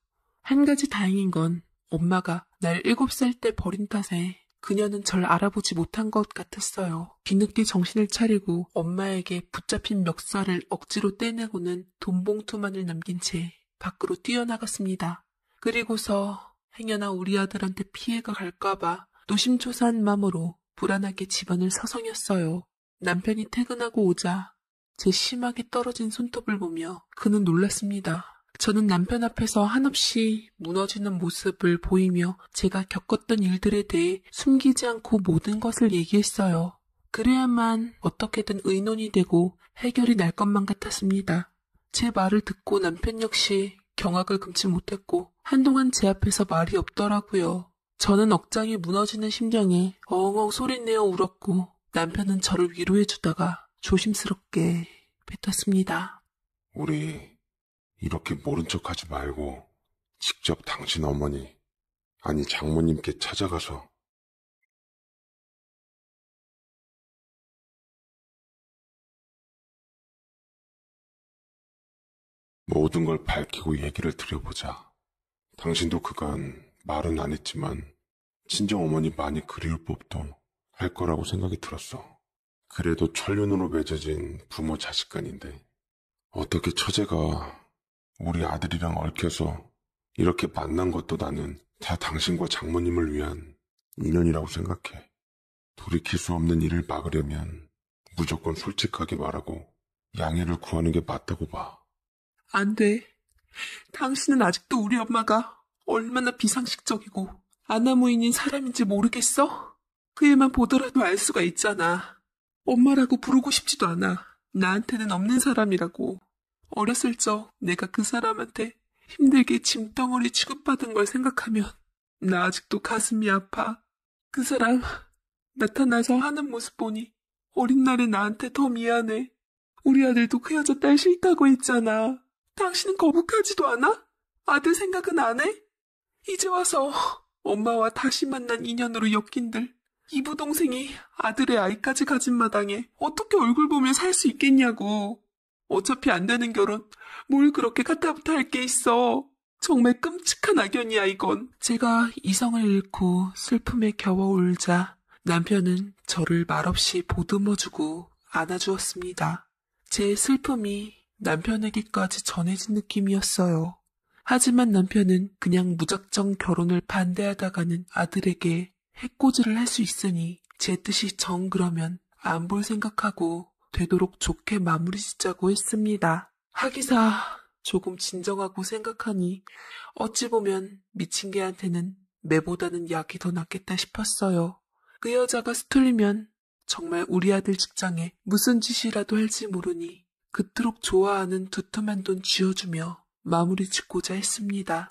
한 가지 다행인 건 엄마가 날 7살 때 버린 탓에 그녀는 절 알아보지 못한 것 같았어요. 뒤늦게 정신을 차리고 엄마에게 붙잡힌 멱살을 억지로 떼내고는 돈봉투만을 남긴 채 밖으로 뛰어나갔습니다. 그리고서 행여나 우리 아들한테 피해가 갈까봐 노심초사한 마음으로 불안하게 집안을 서성였어요. 남편이 퇴근하고 오자 제 심하게 떨어진 손톱을 보며 그는 놀랐습니다. 저는 남편 앞에서 한없이 무너지는 모습을 보이며 제가 겪었던 일들에 대해 숨기지 않고 모든 것을 얘기했어요. 그래야만 어떻게든 의논이 되고 해결이 날 것만 같았습니다. 제 말을 듣고 남편 역시 경악을 금치 못했고 한동안 제 앞에서 말이 없더라고요. 저는 억장이 무너지는 심정에 엉엉 소리내어 울었고 남편은 저를 위로해주다가 조심스럽게 뱉었습니다.
우리 이렇게 모른 척하지 말고 직접 당신 어머니, 아니 장모님께 찾아가서 모든 걸 밝히고 얘기를 드려보자. 당신도 그간 말은 안 했지만 친정 어머니 많이 그리울 법도 할 거라고 생각이 들었어. 그래도 천륜으로 맺어진 부모 자식간인데 어떻게 처제가 우리 아들이랑 얽혀서 이렇게 만난 것도 나는 다 당신과 장모님을 위한 인연이라고 생각해. 돌이킬 수 없는 일을 막으려면 무조건 솔직하게 말하고 양해를 구하는 게 맞다고 봐.
안 돼. 당신은 아직도 우리 엄마가 얼마나 비상식적이고 아나무인인 사람인지 모르겠어? 그 애만 보더라도 알 수가 있잖아. 엄마라고 부르고 싶지도 않아. 나한테는 없는 사람이라고. 어렸을 적 내가 그 사람한테 힘들게 짐덩어리 취급받은 걸 생각하면 나 아직도 가슴이 아파. 그 사람 나타나서 하는 모습 보니 어린 날에 나한테 더 미안해. 우리 아들도 그 여자 딸 싫다고 했잖아. 당신은 거북하지도 않아? 아들 생각은 안 해? 이제 와서 엄마와 다시 만난 인연으로 엮인들 이부동생이 아들의 아이까지 가진 마당에 어떻게 얼굴 보며 살 수 있겠냐고. 어차피 안 되는 결혼 뭘 그렇게 가타부타 할 게 있어. 정말 끔찍한 악연이야 이건. 제가 이성을 잃고 슬픔에 겨워 울자 남편은 저를 말없이 보듬어주고 안아주었습니다. 제 슬픔이 남편에게까지 전해진 느낌이었어요. 하지만 남편은 그냥 무작정 결혼을 반대하다가는 아들에게 해코지를 할 수 있으니 제 뜻이 정 그러면 안 볼 생각하고 되도록 좋게 마무리 짓자고 했습니다. 하기사 조금 진정하고 생각하니 어찌 보면 미친 개한테는 매보다는 약이 더 낫겠다 싶었어요. 그 여자가 스틀리면 정말 우리 아들 직장에 무슨 짓이라도 할지 모르니 그토록 좋아하는 두툼한 돈 쥐어주며 마무리 짓고자 했습니다.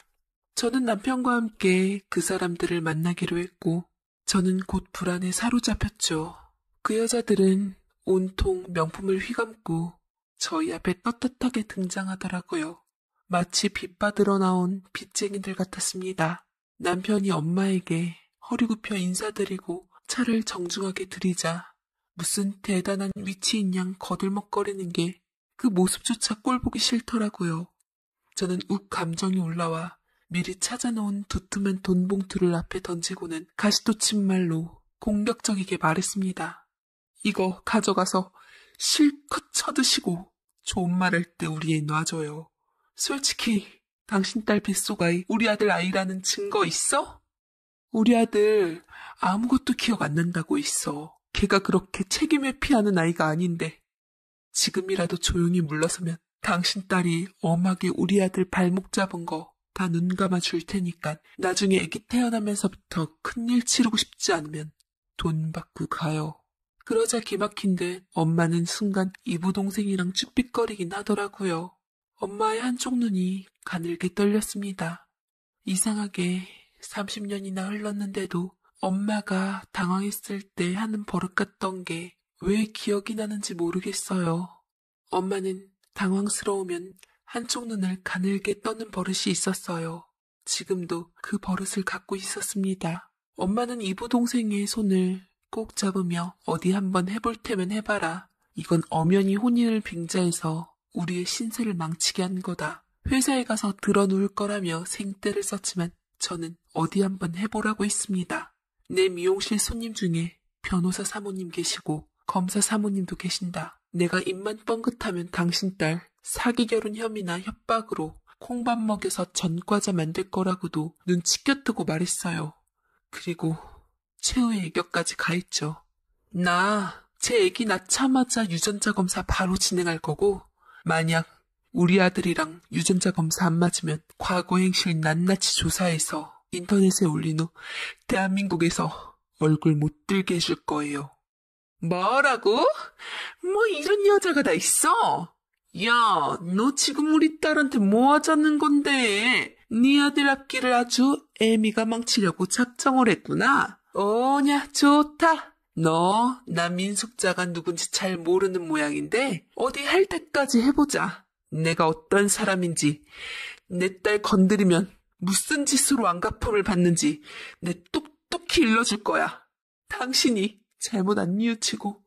저는 남편과 함께 그 사람들을 만나기로 했고 저는 곧 불안에 사로잡혔죠. 그 여자들은 온통 명품을 휘감고 저희 앞에 떳떳하게 등장하더라고요. 마치 빚받으러 나온 빚쟁이들 같았습니다. 남편이 엄마에게 허리 굽혀 인사드리고 차를 정중하게 들이자 무슨 대단한 위치인 양 거들먹거리는 게 그 모습조차 꼴보기 싫더라고요. 저는 욱 감정이 올라와 미리 찾아놓은 두툼한 돈 봉투를 앞에 던지고는 가시돋친 말로 공격적이게 말했습니다. 이거 가져가서 실컷 쳐드시고 좋은 말 할 때 우리 애 놔줘요. 솔직히 당신 딸 뱃속아이 우리 아들 아이라는 증거 있어? 우리 아들 아무것도 기억 안 난다고 있어. 걔가 그렇게 책임 회피하는 아이가 아닌데 지금이라도 조용히 물러서면 당신 딸이 엄하게 우리 아들 발목 잡은 거 다 눈 감아 줄 테니까 나중에 애기 태어나면서부터 큰일 치르고 싶지 않으면 돈 받고 가요. 그러자 기막힌 듯 엄마는 순간 이부동생이랑 쭈삣거리긴 하더라고요. 엄마의 한쪽 눈이 가늘게 떨렸습니다. 이상하게 30년이나 흘렀는데도 엄마가 당황했을 때 하는 버릇 같던 게 왜 기억이 나는지 모르겠어요. 엄마는 당황스러우면 한쪽 눈을 가늘게 떠는 버릇이 있었어요. 지금도 그 버릇을 갖고 있었습니다. 엄마는 이부동생의 손을 꼭 잡으며 어디 한번 해볼 테면 해봐라. 이건 엄연히 혼인을 빙자해서 우리의 신세를 망치게 한 거다. 회사에 가서 드러누울 거라며 생떼를 썼지만 저는 어디 한번 해보라고 했습니다. 내 미용실 손님 중에 변호사 사모님 계시고 검사 사모님도 계신다. 내가 입만 뻥긋하면 당신 딸 사기 결혼 혐의나 협박으로 콩밥 먹여서 전과자 만들 거라고도 눈치 껴뜨고 말했어요. 그리고 최후의 애교까지 가했죠. 나 제 애기 낳자마자 유전자 검사 바로 진행할 거고 만약 우리 아들이랑 유전자 검사 안 맞으면 과거 행실 낱낱이 조사해서 인터넷에 올린 후 대한민국에서 얼굴 못 들게 해줄 거예요. 뭐라고? 뭐 이런 여자가 다 있어? 야, 너 지금 우리 딸한테 뭐 하자는 건데? 네 아들 앞길을 아주 애미가 망치려고 작정을 했구나. 오냐, 좋다. 너, 나 민숙자가 누군지 잘 모르는 모양인데 어디 할 때까지 해보자. 내가 어떤 사람인지, 내 딸 건드리면 무슨 짓으로 안갚음을 받는지 내 똑똑히 일러줄 거야. 당신이 잘못 안 뉘우치고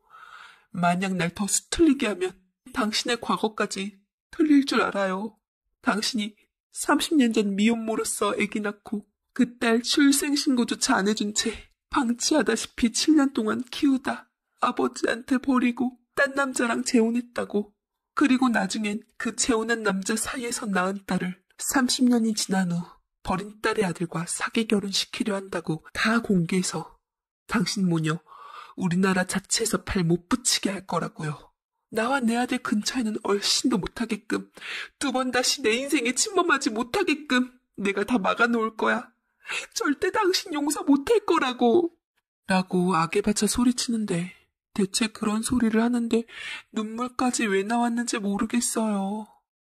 만약 날 더 수틀리게 하면 당신의 과거까지 틀릴 줄 알아요. 당신이 30년 전 미혼모로서 아기 낳고 그 딸 출생신고조차 안 해준 채 방치하다시피 7년 동안 키우다 아버지한테 버리고 딴 남자랑 재혼했다고. 그리고 나중엔 그 재혼한 남자 사이에서 낳은 딸을 30년이 지난 후 버린 딸의 아들과 사기 결혼시키려 한다고 다 공개해서 당신 모녀 우리나라 자체에서 발 못 붙이게 할 거라고요. 나와 내 아들 근처에는 얼씬도 못하게끔, 두 번 다시 내 인생에 침범하지 못하게끔 내가 다 막아놓을 거야. 절대 당신 용서 못할 거라고. 라고 악에 받쳐 소리치는데 대체 그런 소리를 하는데 눈물까지 왜 나왔는지 모르겠어요.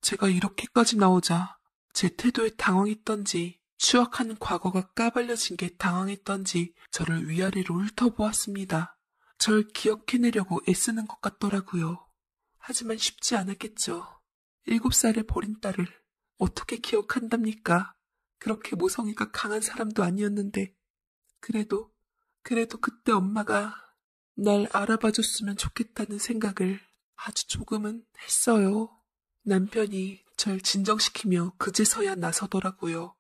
제가 이렇게까지 나오자 제 태도에 당황했던지 추억하는 과거가 까발려진 게 당황했던지 저를 위아래로 훑어보았습니다. 절 기억해내려고 애쓰는 것 같더라고요. 하지만 쉽지 않았겠죠. 7살에 버린 딸을 어떻게 기억한답니까? 그렇게 모성애가 강한 사람도 아니었는데. 그래도 그때 엄마가 날 알아봐줬으면 좋겠다는 생각을 아주 조금은 했어요. 남편이 절 진정시키며 그제서야 나서더라고요.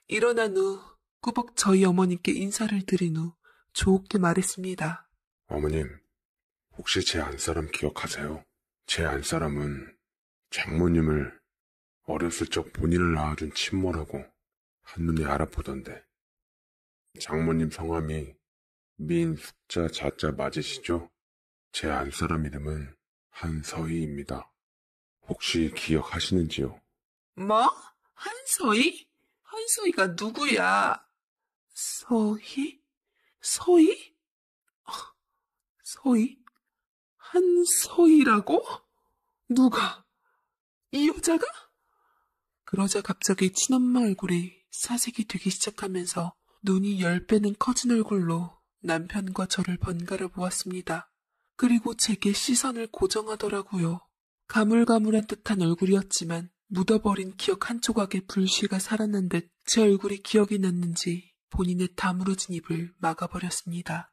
일어난 후 꾸벅 저희 어머님께 인사를 드린 후 좋게 말했습니다.
어머님, 혹시 제 안사람 기억하세요? 제 안사람은 장모님을 어렸을 적 본인을 낳아준 친모라고 한눈에 알아보던데. 장모님 성함이 민숙자 자자 맞으시죠? 제 안사람 이름은 한서희입니다. 혹시 기억하시는지요?
뭐? 한서희? 한서희가 누구야? 서희? 서희? 서희? 한서희라고? 누가? 이 여자가? 그러자 갑자기 친엄마 얼굴이 사색이 되기 시작하면서 눈이 10배는 커진 얼굴로 남편과 저를 번갈아 보았습니다. 그리고 제게 시선을 고정하더라고요. 가물가물한 듯한 얼굴이었지만 묻어버린 기억 한 조각의 불씨가 살아난 듯 제 얼굴이 기억이 났는지 본인의 다물어진 입을 막아버렸습니다.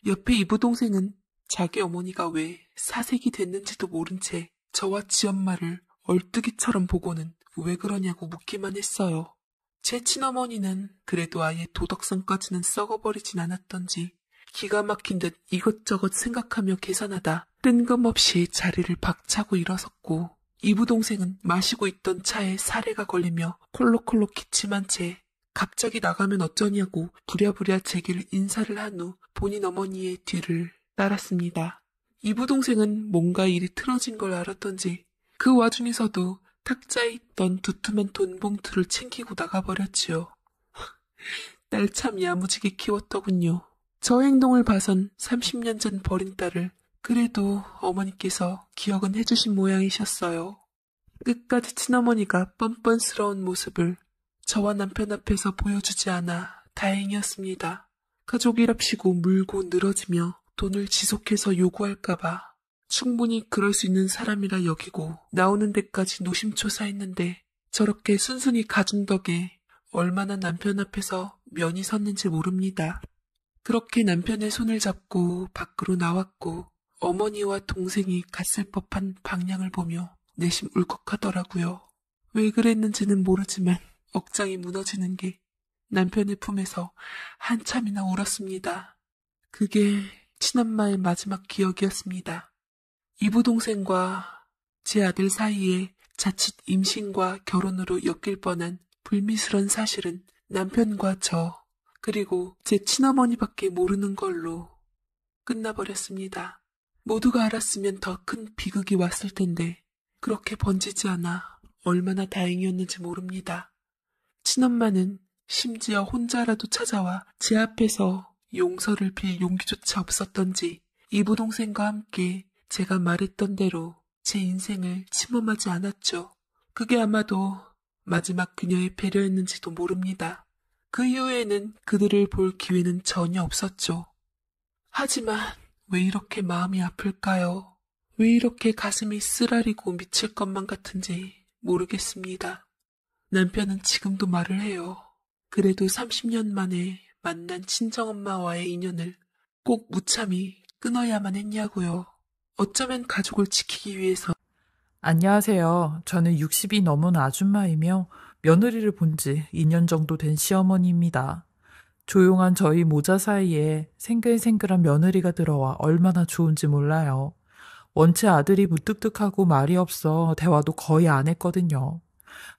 옆에 이부동생은 자기 어머니가 왜 사색이 됐는지도 모른 채 저와 지엄마를 얼뜨기처럼 보고는 왜 그러냐고 묻기만 했어요. 제 친어머니는 그래도 아예 도덕성까지는 썩어버리진 않았던지 기가 막힌 듯 이것저것 생각하며 계산하다 뜬금없이 자리를 박차고 일어섰고, 이부동생은 마시고 있던 차에 사례가 걸리며 콜록콜록 기침한 채 갑자기 나가면 어쩌냐고 부랴부랴 제길 인사를 한 후 본인 어머니의 뒤를 따랐습니다. 이부동생은 뭔가 일이 틀어진 걸 알았던지 그 와중에서도 탁자에 있던 두툼한 돈봉투를 챙기고 나가버렸지요. 딸 참 야무지게 키웠더군요. 저 행동을 봐선 30년 전 버린 딸을 그래도 어머니께서 기억은 해주신 모양이셨어요. 끝까지 친어머니가 뻔뻔스러운 모습을 저와 남편 앞에서 보여주지 않아 다행이었습니다. 가족이랍시고 물고 늘어지며 돈을 지속해서 요구할까봐 충분히 그럴 수 있는 사람이라 여기고 나오는 데까지 노심초사했는데 저렇게 순순히 가준 덕에 얼마나 남편 앞에서 면이 섰는지 모릅니다. 그렇게 남편의 손을 잡고 밖으로 나왔고 어머니와 동생이 갔을 법한 방향을 보며 내심 울컥하더라고요. 왜 그랬는지는 모르지만 억장이 무너지는 게 남편의 품에서 한참이나 울었습니다. 그게 친엄마의 마지막 기억이었습니다. 이부동생과 제 아들 사이에 자칫 임신과 결혼으로 엮일 뻔한 불미스런 사실은 남편과 저 그리고 제 친어머니밖에 모르는 걸로 끝나버렸습니다. 모두가 알았으면 더 큰 비극이 왔을 텐데 그렇게 번지지 않아 얼마나 다행이었는지 모릅니다. 친엄마는 심지어 혼자라도 찾아와 제 앞에서 용서를 빌 용기조차 없었던지 이부동생과 함께 제가 말했던 대로 제 인생을 침범하지 않았죠. 그게 아마도 마지막 그녀의 배려였는지도 모릅니다. 그 이후에는 그들을 볼 기회는 전혀 없었죠. 하지만 왜 이렇게 마음이 아플까요? 왜 이렇게 가슴이 쓰라리고 미칠 것만 같은지 모르겠습니다. 남편은 지금도 말을 해요. 그래도 30년 만에 만난 친정엄마와의 인연을 꼭 무참히 끊어야만 했냐고요. 어쩌면 가족을 지키기 위해서.
안녕하세요. 저는 60이 넘은 아줌마이며 며느리를 본 지 2년 정도 된 시어머니입니다. 조용한 저희 모자 사이에 생글생글한 며느리가 들어와 얼마나 좋은지 몰라요. 원체 아들이 무뚝뚝하고 말이 없어 대화도 거의 안 했거든요.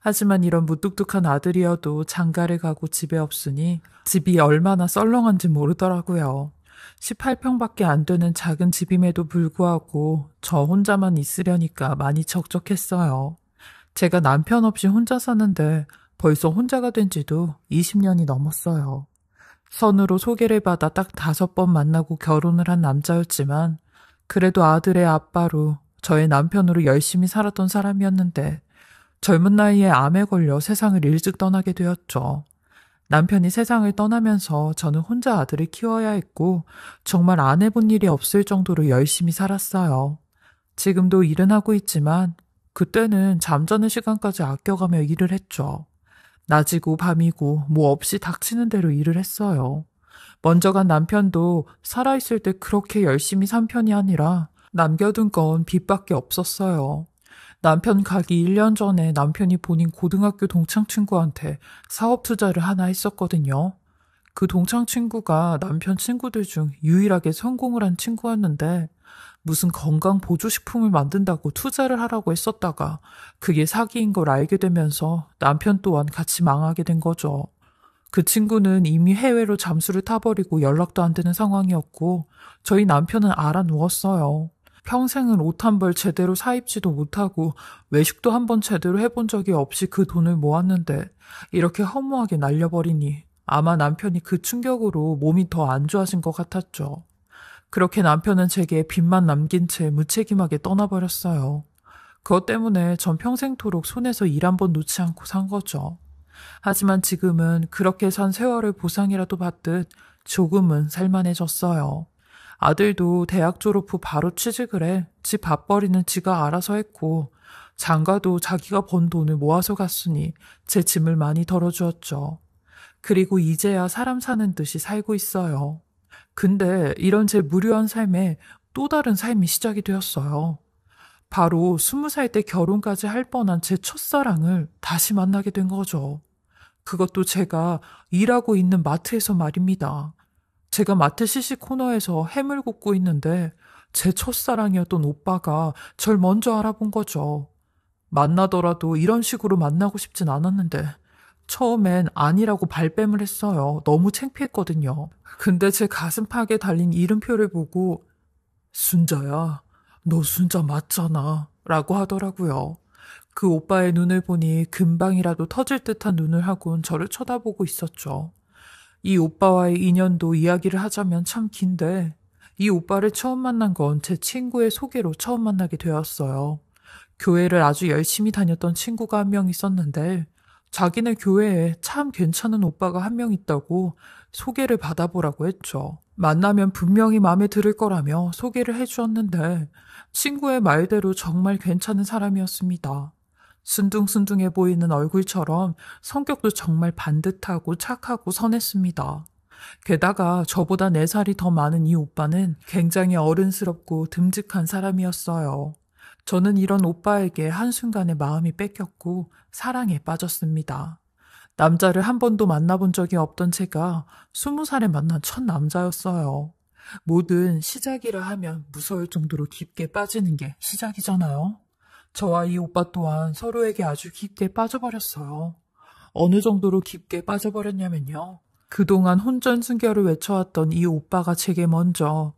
하지만 이런 무뚝뚝한 아들이어도 장가를 가고 집에 없으니 집이 얼마나 썰렁한지 모르더라고요. 18평밖에 안 되는 작은 집임에도 불구하고 저 혼자만 있으려니까 많이 적적했어요. 제가 남편 없이 혼자 사는데 벌써 혼자가 된 지도 20년이 넘었어요. 선으로 소개를 받아 딱 5번 만나고 결혼을 한 남자였지만 그래도 아들의 아빠로 저의 남편으로 열심히 살았던 사람이었는데 젊은 나이에 암에 걸려 세상을 일찍 떠나게 되었죠. 남편이 세상을 떠나면서 저는 혼자 아들을 키워야 했고 정말 안 해본 일이 없을 정도로 열심히 살았어요. 지금도 일은 하고 있지만 그때는 잠자는 시간까지 아껴가며 일을 했죠. 낮이고 밤이고 뭐 없이 닥치는 대로 일을 했어요. 먼저 간 남편도 살아있을 때 그렇게 열심히 산 편이 아니라 남겨둔 건 빚밖에 없었어요. 남편 가기 1년 전에 남편이 본인 고등학교 동창 친구한테 사업 투자를 하나 했었거든요. 그 동창 친구가 남편 친구들 중 유일하게 성공을 한 친구였는데 무슨 건강 보조식품을 만든다고 투자를 하라고 했었다가 그게 사기인 걸 알게 되면서 남편 또한 같이 망하게 된 거죠. 그 친구는 이미 해외로 잠수를 타버리고 연락도 안 되는 상황이었고 저희 남편은 알아 누웠어요. 평생은 옷 한 벌 제대로 사 입지도 못하고 외식도 한 번 제대로 해본 적이 없이 그 돈을 모았는데 이렇게 허무하게 날려버리니 아마 남편이 그 충격으로 몸이 더 안 좋아진 것 같았죠. 그렇게 남편은 제게 빚만 남긴 채 무책임하게 떠나버렸어요. 그것 때문에 전 평생토록 손에서 일 한 번 놓지 않고 산 거죠. 하지만 지금은 그렇게 산 세월을 보상이라도 받듯 조금은 살만해졌어요. 아들도 대학 졸업 후 바로 취직을 해 집 밥벌이는 지가 알아서 했고 장가도 자기가 번 돈을 모아서 갔으니 제 짐을 많이 덜어주었죠. 그리고 이제야 사람 사는 듯이 살고 있어요. 근데 이런 제 무료한 삶에 또 다른 삶이 시작이 되었어요. 바로 20살 때 결혼까지 할 뻔한 제 첫사랑을 다시 만나게 된 거죠. 그것도 제가 일하고 있는 마트에서 말입니다. 제가 마트 시식 코너에서 햄을 굽고 있는데 제 첫사랑이었던 오빠가 절 먼저 알아본 거죠. 만나더라도 이런 식으로 만나고 싶진 않았는데 처음엔 아니라고 발뺌을 했어요. 너무 창피했거든요. 근데 제 가슴팍에 달린 이름표를 보고 순자야, 너 순자 맞잖아 라고 하더라고요. 그 오빠의 눈을 보니 금방이라도 터질 듯한 눈을 하곤 저를 쳐다보고 있었죠. 이 오빠와의 인연도 이야기를 하자면 참 긴데 이 오빠를 처음 만난 건 제 친구의 소개로 처음 만나게 되었어요. 교회를 아주 열심히 다녔던 친구가 한 명 있었는데 자기네 교회에 참 괜찮은 오빠가 한 명 있다고 소개를 받아보라고 했죠. 만나면 분명히 마음에 들을 거라며 소개를 해주었는데 친구의 말대로 정말 괜찮은 사람이었습니다. 순둥순둥해 보이는 얼굴처럼 성격도 정말 반듯하고 착하고 선했습니다. 게다가 저보다 4살이 더 많은 이 오빠는 굉장히 어른스럽고 듬직한 사람이었어요. 저는 이런 오빠에게 한순간에 마음이 뺏겼고 사랑에 빠졌습니다. 남자를 한 번도 만나본 적이 없던 제가 20살에 만난 첫 남자였어요. 뭐든 시작이라 하면 무서울 정도로 깊게 빠지는 게 시작이잖아요. 저와 이 오빠 또한 서로에게 아주 깊게 빠져버렸어요. 어느 정도로 깊게 빠져버렸냐면요. 그동안 혼전순결을 외쳐왔던 이 오빠가 제게 먼저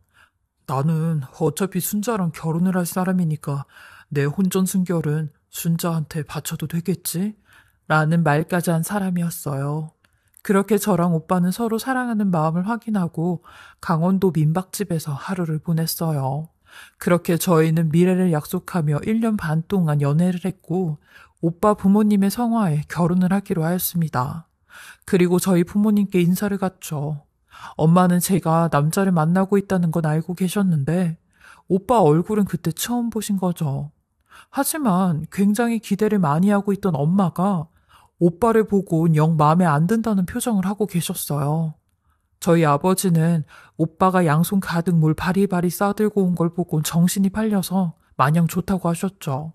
나는 어차피 순자랑 결혼을 할 사람이니까 내 혼전순결은 순자한테 바쳐도 되겠지? 라는 말까지 한 사람이었어요. 그렇게 저랑 오빠는 서로 사랑하는 마음을 확인하고 강원도 민박집에서 하루를 보냈어요. 그렇게 저희는 미래를 약속하며 1년 반 동안 연애를 했고 오빠 부모님의 성화에 결혼을 하기로 하였습니다. 그리고 저희 부모님께 인사를 갔죠. 엄마는 제가 남자를 만나고 있다는 건 알고 계셨는데 오빠 얼굴은 그때 처음 보신 거죠. 하지만 굉장히 기대를 많이 하고 있던 엄마가 오빠를 보고 영 마음에 안 든다는 표정을 하고 계셨어요. 저희 아버지는 오빠가 양손 가득 물 바리바리 싸들고 온 걸 보고 정신이 팔려서 마냥 좋다고 하셨죠.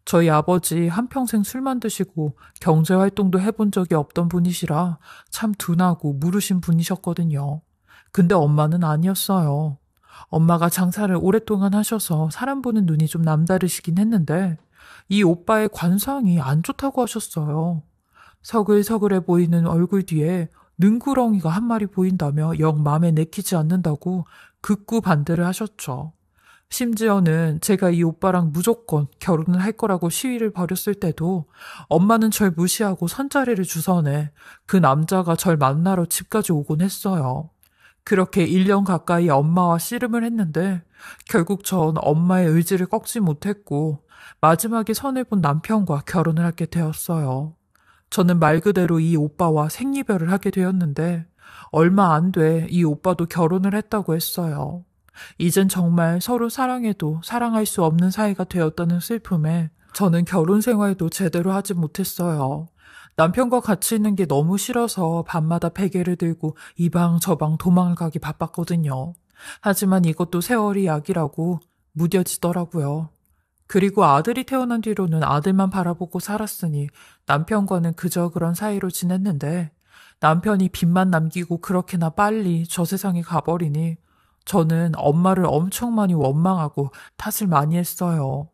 저희 아버지 한평생 술만 드시고 경제활동도 해본 적이 없던 분이시라 참 둔하고 무르신 분이셨거든요. 근데 엄마는 아니었어요. 엄마가 장사를 오랫동안 하셔서 사람 보는 눈이 좀 남다르시긴 했는데 이 오빠의 관상이 안 좋다고 하셨어요. 서글서글해 보이는 얼굴 뒤에 능구렁이가 한 마리 보인다며 영 마음에 내키지 않는다고 극구 반대를 하셨죠. 심지어는 제가 이 오빠랑 무조건 결혼을 할 거라고 시위를 벌였을 때도 엄마는 절 무시하고 선자리를 주선해 그 남자가 절 만나러 집까지 오곤 했어요. 그렇게 1년 가까이 엄마와 씨름을 했는데 결국 전 엄마의 의지를 꺾지 못했고 마지막에 선을 본 남편과 결혼을 하게 되었어요. 저는 말 그대로 이 오빠와 생이별을 하게 되었는데 얼마 안 돼 이 오빠도 결혼을 했다고 했어요. 이젠 정말 서로 사랑해도 사랑할 수 없는 사이가 되었다는 슬픔에 저는 결혼 생활도 제대로 하지 못했어요. 남편과 같이 있는 게 너무 싫어서 밤마다 베개를 들고 이 방 저 방 도망을 가기 바빴거든요. 하지만 이것도 세월이 약이라고 무뎌지더라고요. 그리고 아들이 태어난 뒤로는 아들만 바라보고 살았으니 남편과는 그저 그런 사이로 지냈는데 남편이 빚만 남기고 그렇게나 빨리 저 세상에 가버리니 저는 엄마를 엄청 많이 원망하고 탓을 많이 했어요.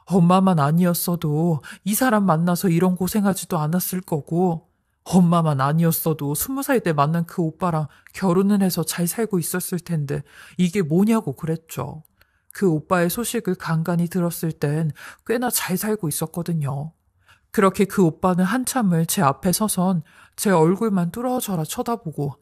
엄마만 아니었어도 이 사람 만나서 이런 고생하지도 않았을 거고 엄마만 아니었어도 20살 때 만난 그 오빠랑 결혼을 해서 잘 살고 있었을 텐데 이게 뭐냐고 그랬죠. 그 오빠의 소식을 간간히 들었을 땐 꽤나 잘 살고 있었거든요. 그렇게 그 오빠는 한참을 제 앞에 서선 제 얼굴만 뚫어져라 쳐다보고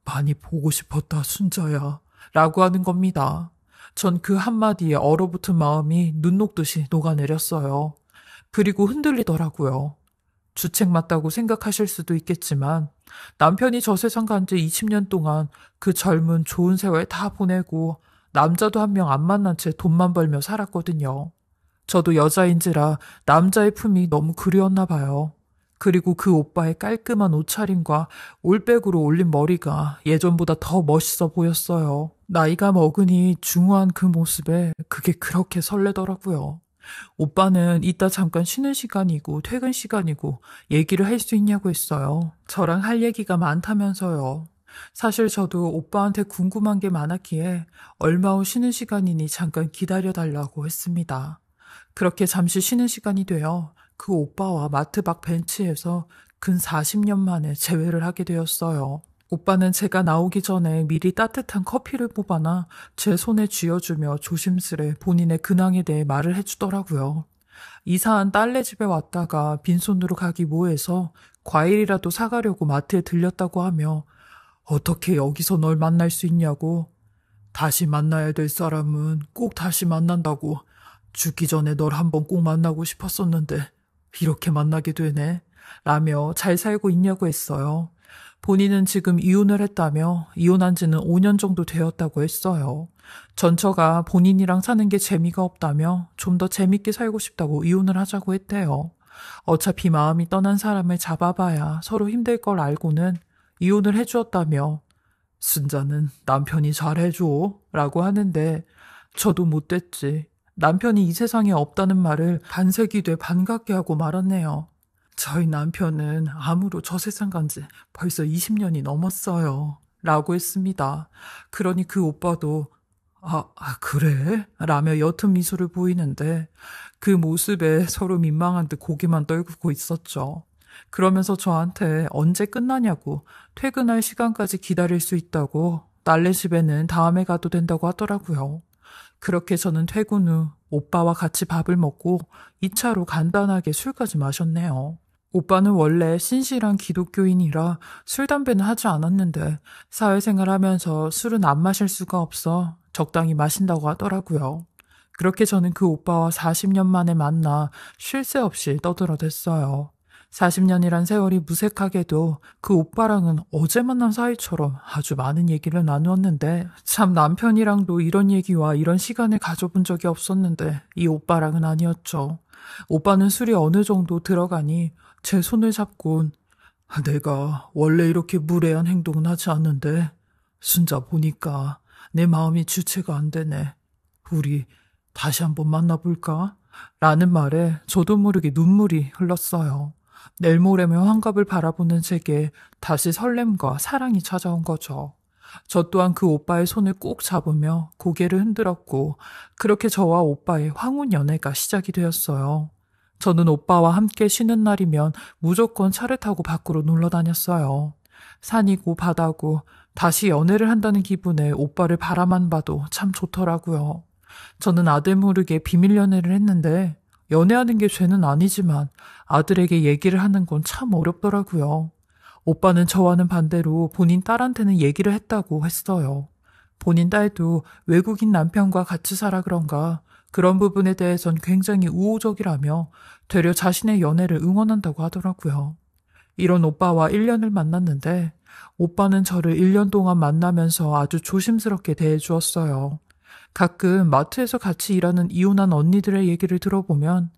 많이 보고 싶었다 순자야 라고 하는 겁니다. 전 그 한마디에 얼어붙은 마음이 눈 녹듯이 녹아내렸어요. 그리고 흔들리더라고요. 주책 맞다고 생각하실 수도 있겠지만 남편이 저 세상 간 지 20년 동안 그 젊은 좋은 세월 다 보내고 남자도 한 명 안 만난 채 돈만 벌며 살았거든요. 저도 여자인지라 남자의 품이 너무 그리웠나 봐요. 그리고 그 오빠의 깔끔한 옷차림과 올백으로 올린 머리가 예전보다 더 멋있어 보였어요. 나이가 먹으니 중후한 그 모습에 그게 그렇게 설레더라고요. 오빠는 이따 잠깐 쉬는 시간이고 퇴근 시간이고 얘기를 할 수 있냐고 했어요. 저랑 할 얘기가 많다면서요. 사실 저도 오빠한테 궁금한 게 많았기에 얼마 후 쉬는 시간이니 잠깐 기다려달라고 했습니다. 그렇게 잠시 쉬는 시간이 되어 그 오빠와 마트 밖 벤치에서 근 40년 만에 재회를 하게 되었어요. 오빠는 제가 나오기 전에 미리 따뜻한 커피를 뽑아놔 제 손에 쥐어주며 조심스레 본인의 근황에 대해 말을 해주더라고요. 이사한 딸네 집에 왔다가 빈손으로 가기 뭐해서 과일이라도 사가려고 마트에 들렸다고 하며 어떻게 여기서 널 만날 수 있냐고. 다시 만나야 될 사람은 꼭 다시 만난다고. 죽기 전에 널 한번 꼭 만나고 싶었었는데 이렇게 만나게 되네. 라며 잘 살고 있냐고 했어요. 본인은 지금 이혼을 했다며 이혼한 지는 5년 정도 되었다고 했어요. 전처가 본인이랑 사는 게 재미가 없다며 좀 더 재밌게 살고 싶다고 이혼을 하자고 했대요. 어차피 마음이 떠난 사람을 잡아봐야 서로 힘들 걸 알고는 이혼을 해주었다며 순자는 남편이 잘해줘 라고 하는데 저도 못됐지. 남편이 이 세상에 없다는 말을 반세기 돼 반갑게 하고 말았네요. 저희 남편은 암으로 저 세상 간 지 벌써 20년이 넘었어요. 라고 했습니다. 그러니 그 오빠도 그래? 라며 옅은 미소를 보이는데 그 모습에 서로 민망한 듯 고개만 떨구고 있었죠. 그러면서 저한테 언제 끝나냐고 퇴근할 시간까지 기다릴 수 있다고 딸네 집에는 다음에 가도 된다고 하더라고요. 그렇게 저는 퇴근 후 오빠와 같이 밥을 먹고 2차로 간단하게 술까지 마셨네요. 오빠는 원래 신실한 기독교인이라 술, 담배는 하지 않았는데 사회생활 하면서 술은 안 마실 수가 없어 적당히 마신다고 하더라고요. 그렇게 저는 그 오빠와 40년 만에 만나 쉴 새 없이 떠들어댔어요. 40년이란 세월이 무색하게도 그 오빠랑은 어제 만난 사이처럼 아주 많은 얘기를 나누었는데 참 남편이랑도 이런 얘기와 이런 시간을 가져본 적이 없었는데 이 오빠랑은 아니었죠. 오빠는 술이 어느 정도 들어가니 제 손을 잡곤 내가 원래 이렇게 무례한 행동은 하지 않는데 순자 보니까 내 마음이 주체가 안 되네. 우리 다시 한번 만나볼까? 라는 말에 저도 모르게 눈물이 흘렀어요. 내일 모레면 환갑을 바라보는 제게 다시 설렘과 사랑이 찾아온 거죠. 저 또한 그 오빠의 손을 꼭 잡으며 고개를 흔들었고 그렇게 저와 오빠의 황혼 연애가 시작이 되었어요. 저는 오빠와 함께 쉬는 날이면 무조건 차를 타고 밖으로 놀러 다녔어요. 산이고 바다고 다시 연애를 한다는 기분에 오빠를 바라만 봐도 참 좋더라고요. 저는 아들 모르게 비밀 연애를 했는데 연애하는 게 죄는 아니지만 아들에게 얘기를 하는 건 참 어렵더라고요. 오빠는 저와는 반대로 본인 딸한테는 얘기를 했다고 했어요. 본인 딸도 외국인 남편과 같이 살아 그런가 그런 부분에 대해선 굉장히 우호적이라며 되려 자신의 연애를 응원한다고 하더라고요. 이런 오빠와 1년을 만났는데 오빠는 저를 1년 동안 만나면서 아주 조심스럽게 대해주었어요. 가끔 마트에서 같이 일하는 이혼한 언니들의 얘기를 들어보면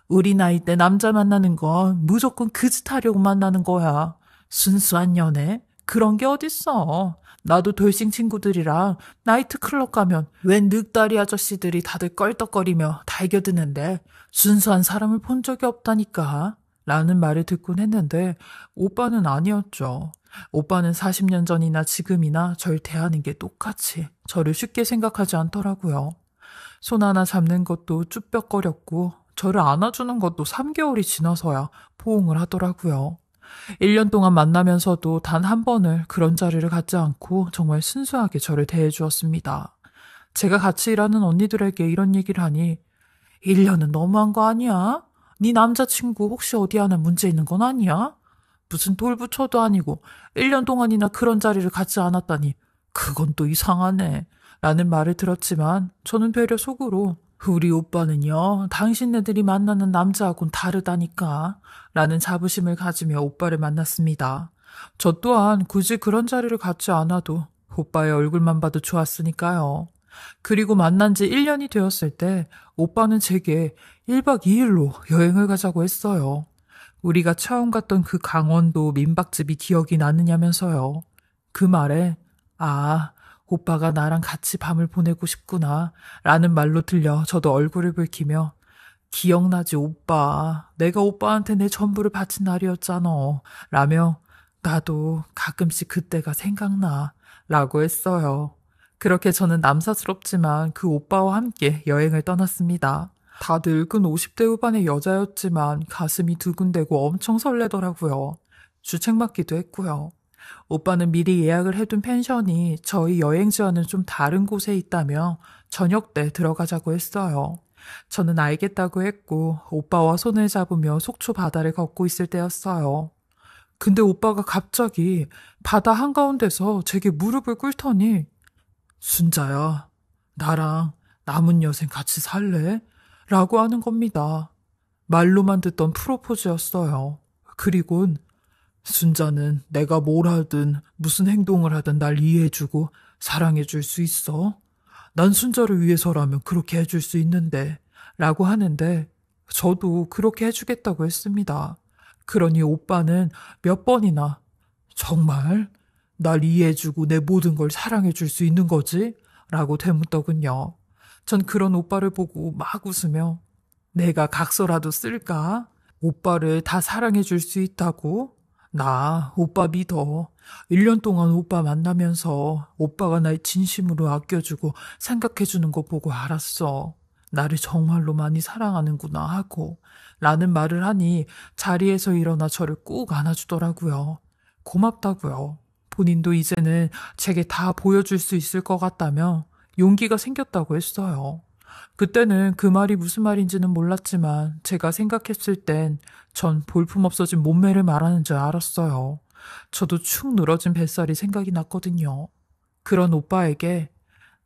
우리 나이 때 남자 만나는 건 무조건 그 짓 하려고 만나는 거야. 순수한 연애? 그런 게 어딨어. 나도 돌싱 친구들이랑 나이트클럽 가면 웬 늑다리 아저씨들이 다들 껄떡거리며 달겨드는데 순수한 사람을 본 적이 없다니까. 라는 말을 듣곤 했는데 오빠는 아니었죠. 오빠는 40년 전이나 지금이나 절 대하는 게 똑같이 저를 쉽게 생각하지 않더라고요. 손 하나 잡는 것도 쭈뼛거렸고 저를 안아주는 것도 3개월이 지나서야 포옹을 하더라고요. 1년 동안 만나면서도 단 한 번을 그런 자리를 갖지 않고 정말 순수하게 저를 대해주었습니다. 제가 같이 일하는 언니들에게 이런 얘기를 하니 1년은 너무한 거 아니야? 네 남자친구 혹시 어디 하나 문제 있는 건 아니야? 무슨 돌부처도 아니고 1년 동안이나 그런 자리를 갖지 않았다니 그건 또 이상하네. 라는 말을 들었지만 저는 되려 속으로 우리 오빠는요 당신네들이 만나는 남자하고는 다르다니까 라는 자부심을 가지며 오빠를 만났습니다. 저 또한 굳이 그런 자리를 갖지 않아도 오빠의 얼굴만 봐도 좋았으니까요. 그리고 만난 지 1년이 되었을 때 오빠는 제게 1박 2일로 여행을 가자고 했어요. 우리가 처음 갔던 그 강원도 민박집이 기억이 나느냐면서요. 그 말에 오빠가 나랑 같이 밤을 보내고 싶구나 라는 말로 들려 저도 얼굴을 붉히며 기억나지 오빠. 내가 오빠한테 내 전부를 바친 날이었잖아. 라며 나도 가끔씩 그때가 생각나 라고 했어요. 그렇게 저는 남사스럽지만 그 오빠와 함께 여행을 떠났습니다. 다 늙은 50대 후반의 여자였지만 가슴이 두근대고 엄청 설레더라고요. 주책맞기도 했고요. 오빠는 미리 예약을 해둔 펜션이 저희 여행지와는 좀 다른 곳에 있다며 저녁 때 들어가자고 했어요. 저는 알겠다고 했고 오빠와 손을 잡으며 속초 바다를 걷고 있을 때였어요. 근데 오빠가 갑자기 바다 한가운데서 제게 무릎을 꿇더니 순자야, 나랑 남은 여생 같이 살래? 라고 하는 겁니다. 말로만 듣던 프로포즈였어요. 그리곤 순자는 내가 뭘 하든 무슨 행동을 하든 날 이해해주고 사랑해줄 수 있어? 난 순자를 위해서라면 그렇게 해줄 수 있는데 라고 하는데 저도 그렇게 해주겠다고 했습니다. 그러니 오빠는 몇 번이나 정말 날 이해해주고 내 모든 걸 사랑해줄 수 있는 거지? 라고 되묻더군요. 전 그런 오빠를 보고 막 웃으며 내가 각서라도 쓸까? 오빠를 다 사랑해줄 수 있다고? 나 오빠 믿어. 1년 동안 오빠 만나면서 오빠가 날 진심으로 아껴주고 생각해주는 거 보고 알았어. 나를 정말로 많이 사랑하는구나 하고 라는 말을 하니 자리에서 일어나 저를 꼭 안아주더라고요. 고맙다고요. 본인도 이제는 제게 다 보여줄 수 있을 것 같다며 용기가 생겼다고 했어요. 그때는 그 말이 무슨 말인지는 몰랐지만 제가 생각했을 땐 전 볼품없어진 몸매를 말하는 줄 알았어요. 저도 축 늘어진 뱃살이 생각이 났거든요. 그런 오빠에게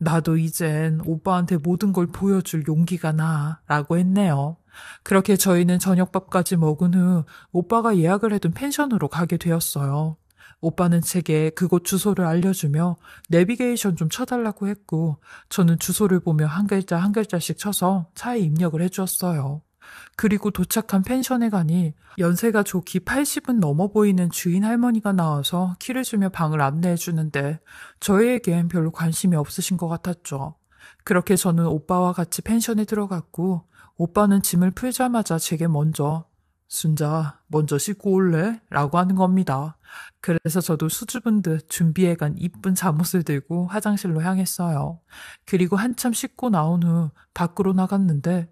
나도 이젠 오빠한테 모든 걸 보여줄 용기가 나, 라고 했네요. 그렇게 저희는 저녁밥까지 먹은 후 오빠가 예약을 해둔 펜션으로 가게 되었어요. 오빠는 제게 그곳 주소를 알려주며 내비게이션 좀 쳐달라고 했고 저는 주소를 보며 한 글자 한 글자씩 쳐서 차에 입력을 해주었어요. 그리고 도착한 펜션에 가니 연세가 좋기 80은 넘어 보이는 주인 할머니가 나와서 키를 주며 방을 안내해 주는데 저희에겐 별로 관심이 없으신 것 같았죠. 그렇게 저는 오빠와 같이 펜션에 들어갔고 오빠는 짐을 풀자마자 제게 먼저 순자, 먼저 씻고 올래? 라고 하는 겁니다. 그래서 저도 수줍은 듯 준비해간 이쁜 잠옷을 들고 화장실로 향했어요. 그리고 한참 씻고 나온 후 밖으로 나갔는데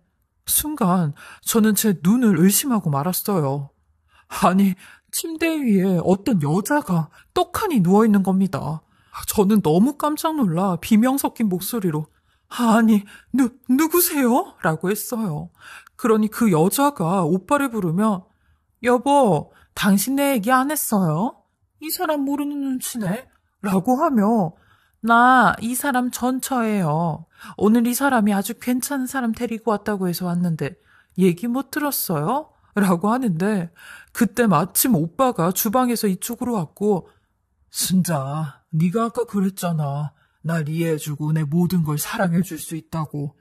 순간 저는 제 눈을 의심하고 말았어요. 아니, 침대 위에 어떤 여자가 떡하니 누워있는 겁니다. 저는 너무 깜짝 놀라 비명 섞인 목소리로 아니, 누구세요? 라고 했어요. 그러니 그 여자가 오빠를 부르며 여보, 당신 내 얘기 안 했어요? 이 사람 모르는 눈치네? 라고 하며 나 이 사람 전처예요. 오늘 이 사람이 아주 괜찮은 사람 데리고 왔다고 해서 왔는데 얘기 못 들었어요? 라고 하는데 그때 마침 오빠가 주방에서 이쪽으로 왔고 순자, 네가 아까 그랬잖아. 날 이해해주고 내 모든 걸 사랑해줄 수 있다고.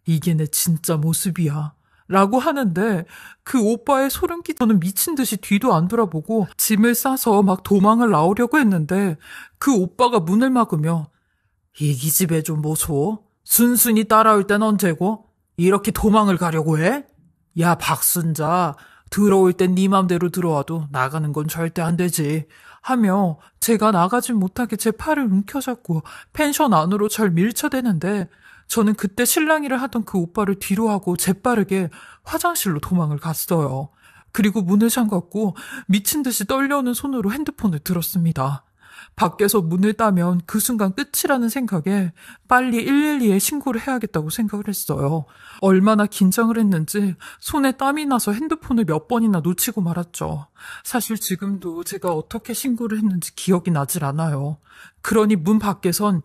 이게 내 진짜 모습이야. 라고 하는데 그 오빠의 소름 끼쳐는 미친 듯이 뒤도 안 돌아보고 짐을 싸서 막 도망을 나오려고 했는데 그 오빠가 문을 막으며 이 기집애 좀 보소. 순순히 따라올 땐 언제고 이렇게 도망을 가려고 해? 야 박순자, 들어올 땐 네 맘대로 들어와도 나가는 건 절대 안 되지. 하며 제가 나가지 못하게 제 팔을 움켜잡고 펜션 안으로 절 밀쳐대는데 저는 그때 실랑이를 하던 그 오빠를 뒤로 하고 재빠르게 화장실로 도망을 갔어요. 그리고 문을 잠갔고 미친 듯이 떨려오는 손으로 핸드폰을 들었습니다. 밖에서 문을 따면 그 순간 끝이라는 생각에 빨리 112에 신고를 해야겠다고 생각을 했어요. 얼마나 긴장을 했는지 손에 땀이 나서 핸드폰을 몇 번이나 놓치고 말았죠. 사실 지금도 제가 어떻게 신고를 했는지 기억이 나질 않아요. 그러니 문 밖에선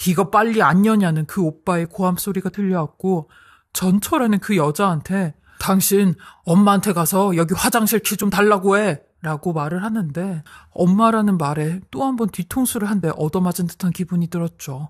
이거 빨리 안 여냐는 그 오빠의 고함 소리가 들려왔고 전철하는 그 여자한테 당신 엄마한테 가서 여기 화장실 키 좀 달라고 해 라고 말을 하는데 엄마라는 말에 또 한 번 뒤통수를 한 대 얻어맞은 듯한 기분이 들었죠.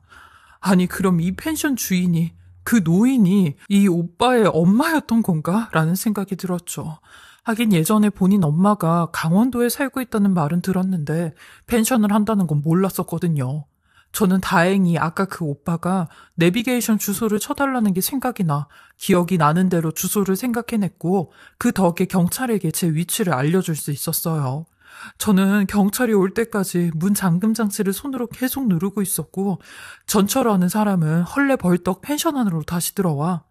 아니 그럼 이 펜션 주인이 그 노인이 이 오빠의 엄마였던 건가? 라는 생각이 들었죠. 하긴 예전에 본인 엄마가 강원도에 살고 있다는 말은 들었는데 펜션을 한다는 건 몰랐었거든요. 저는 다행히 아까 그 오빠가 내비게이션 주소를 쳐달라는 게 생각이 나 기억이 나는 대로 주소를 생각해냈고 그 덕에 경찰에게 제 위치를 알려줄 수 있었어요. 저는 경찰이 올 때까지 문 잠금 장치를 손으로 계속 누르고 있었고 전철하는 사람은 헐레벌떡 펜션 안으로 다시 들어와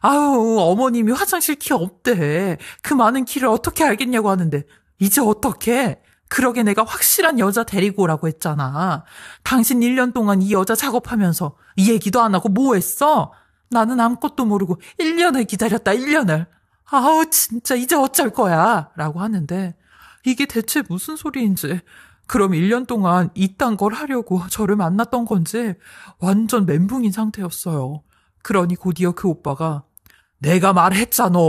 아우 어머님이 화장실 키 없대. 그 많은 키를 어떻게 알겠냐고 하는데 이제 어떡해? 그러게 내가 확실한 여자 데리고 오라고 했잖아. 당신 1년 동안 이 여자 작업하면서 이 얘기도 안 하고 뭐 했어? 나는 아무것도 모르고 1년을 기다렸다 1년을. 아우 진짜 이제 어쩔 거야 라고 하는데 이게 대체 무슨 소리인지 그럼 1년 동안 이딴 걸 하려고 저를 만났던 건지 완전 멘붕인 상태였어요. 그러니 곧이어 그 오빠가 내가 말했잖아.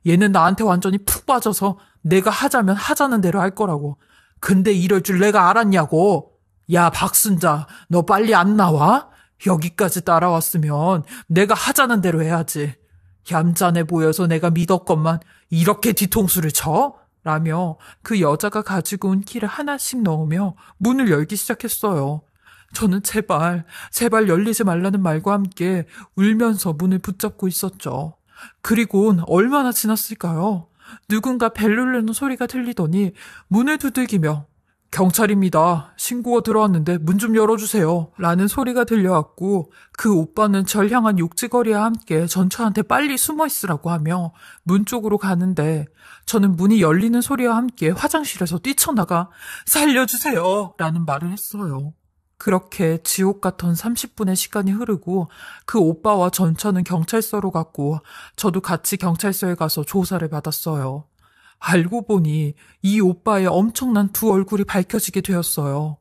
얘는 나한테 완전히 푹 빠져서 내가 하자면 하자는 대로 할 거라고. 근데 이럴 줄 내가 알았냐고. 야 박순자 너 빨리 안 나와? 여기까지 따라왔으면 내가 하자는 대로 해야지. 얌전해 보여서 내가 믿었건만 이렇게 뒤통수를 쳐? 라며 그 여자가 가지고 온 키를 하나씩 넣으며 문을 열기 시작했어요. 저는 제발 열리지 말라는 말과 함께 울면서 문을 붙잡고 있었죠. 그리곤 얼마나 지났을까요? 누군가 벨 누르는 소리가 들리더니 문을 두들기며 경찰입니다. 신고가 들어왔는데 문 좀 열어주세요. 라는 소리가 들려왔고 그 오빠는 절 향한 욕지거리와 함께 전처한테 빨리 숨어있으라고 하며 문 쪽으로 가는데 저는 문이 열리는 소리와 함께 화장실에서 뛰쳐나가 살려주세요. 라는 말을 했어요. 그렇게 지옥 같던 30분의 시간이 흐르고 그 오빠와 전처는 경찰서로 갔고 저도 같이 경찰서에 가서 조사를 받았어요. 알고 보니 이 오빠의 엄청난 두 얼굴이 밝혀지게 되었어요.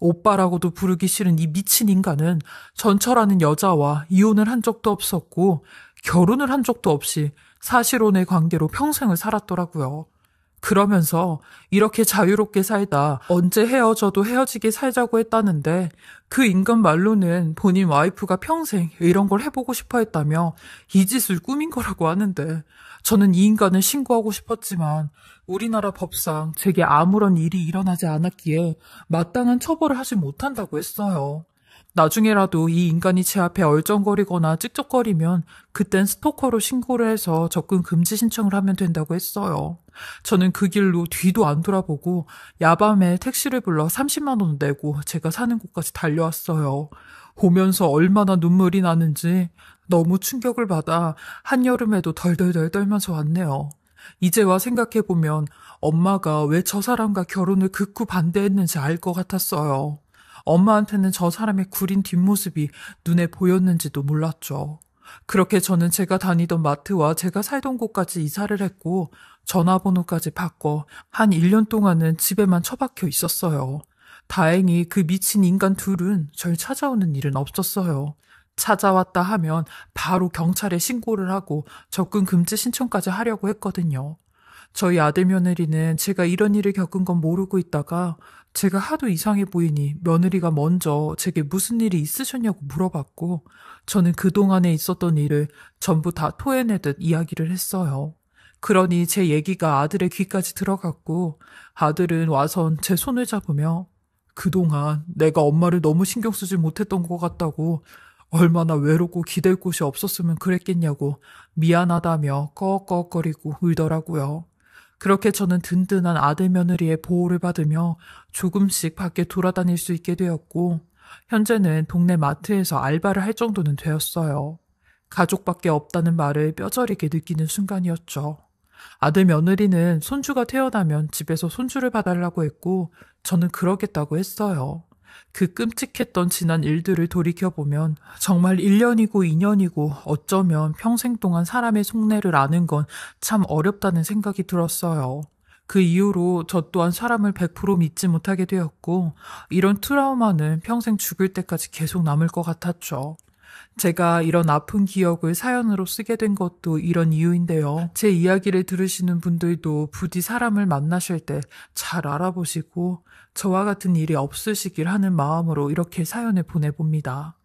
오빠라고도 부르기 싫은 이 미친 인간은 전철하는 여자와 이혼을 한 적도 없었고 결혼을 한 적도 없이 사실혼의 관계로 평생을 살았더라고요. 그러면서 이렇게 자유롭게 살다 언제 헤어져도 헤어지게 살자고 했다는데 그 인간 말로는 본인 와이프가 평생 이런 걸 해보고 싶어 했다며 이 짓을 꾸민 거라고 하는데 저는 이 인간을 신고하고 싶었지만 우리나라 법상 제게 아무런 일이 일어나지 않았기에 마땅한 처벌을 하지 못한다고 했어요. 나중에라도 이 인간이 제 앞에 얼쩡거리거나 찝쩍거리면 그땐 스토커로 신고를 해서 접근 금지 신청을 하면 된다고 했어요. 저는 그 길로 뒤도 안 돌아보고 야밤에 택시를 불러 30만 원 내고 제가 사는 곳까지 달려왔어요. 오면서 얼마나 눈물이 나는지 너무 충격을 받아 한여름에도 덜덜덜 떨면서 왔네요. 이제와 생각해보면 엄마가 왜 저 사람과 결혼을 극구 반대했는지 알 것 같았어요. 엄마한테는 저 사람의 구린 뒷모습이 눈에 보였는지도 몰랐죠. 그렇게 저는 제가 다니던 마트와 제가 살던 곳까지 이사를 했고 전화번호까지 바꿔 한 1년 동안은 집에만 처박혀 있었어요. 다행히 그 미친 인간 둘은 절 찾아오는 일은 없었어요. 찾아왔다 하면 바로 경찰에 신고를 하고 접근 금지 신청까지 하려고 했거든요. 저희 아들 며느리는 제가 이런 일을 겪은 건 모르고 있다가 제가 하도 이상해 보이니 며느리가 먼저 제게 무슨 일이 있으셨냐고 물어봤고 저는 그동안에 있었던 일을 전부 다 토해내듯 이야기를 했어요. 그러니 제 얘기가 아들의 귀까지 들어갔고 아들은 와선 제 손을 잡으며 그동안 내가 엄마를 너무 신경 쓰지 못했던 것 같다고 얼마나 외롭고 기댈 곳이 없었으면 그랬겠냐고 미안하다며 꺽꺽거리고 울더라고요. 그렇게 저는 든든한 아들 며느리의 보호를 받으며 조금씩 밖에 돌아다닐 수 있게 되었고 현재는 동네 마트에서 알바를 할 정도는 되었어요. 가족밖에 없다는 말을 뼈저리게 느끼는 순간이었죠. 아들 며느리는 손주가 태어나면 집에서 손주를 봐달라고 했고 저는 그러겠다고 했어요. 그 끔찍했던 지난 일들을 돌이켜보면 정말 1년이고 2년이고 어쩌면 평생 동안 사람의 속내를 아는 건 참 어렵다는 생각이 들었어요. 그 이후로 저 또한 사람을 100% 믿지 못하게 되었고 이런 트라우마는 평생 죽을 때까지 계속 남을 것 같았죠. 제가 이런 아픈 기억을 사연으로 쓰게 된 것도 이런 이유인데요. 제 이야기를 들으시는 분들도 부디 사람을 만나실 때 잘 알아보시고 저와 같은 일이 없으시길 하는 마음으로 이렇게 사연을 보내봅니다.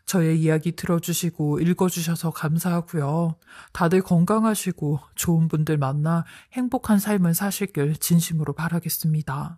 저의 이야기 들어주시고 읽어주셔서 감사하고요. 다들 건강하시고 좋은 분들 만나 행복한 삶을 사시길 진심으로 바라겠습니다.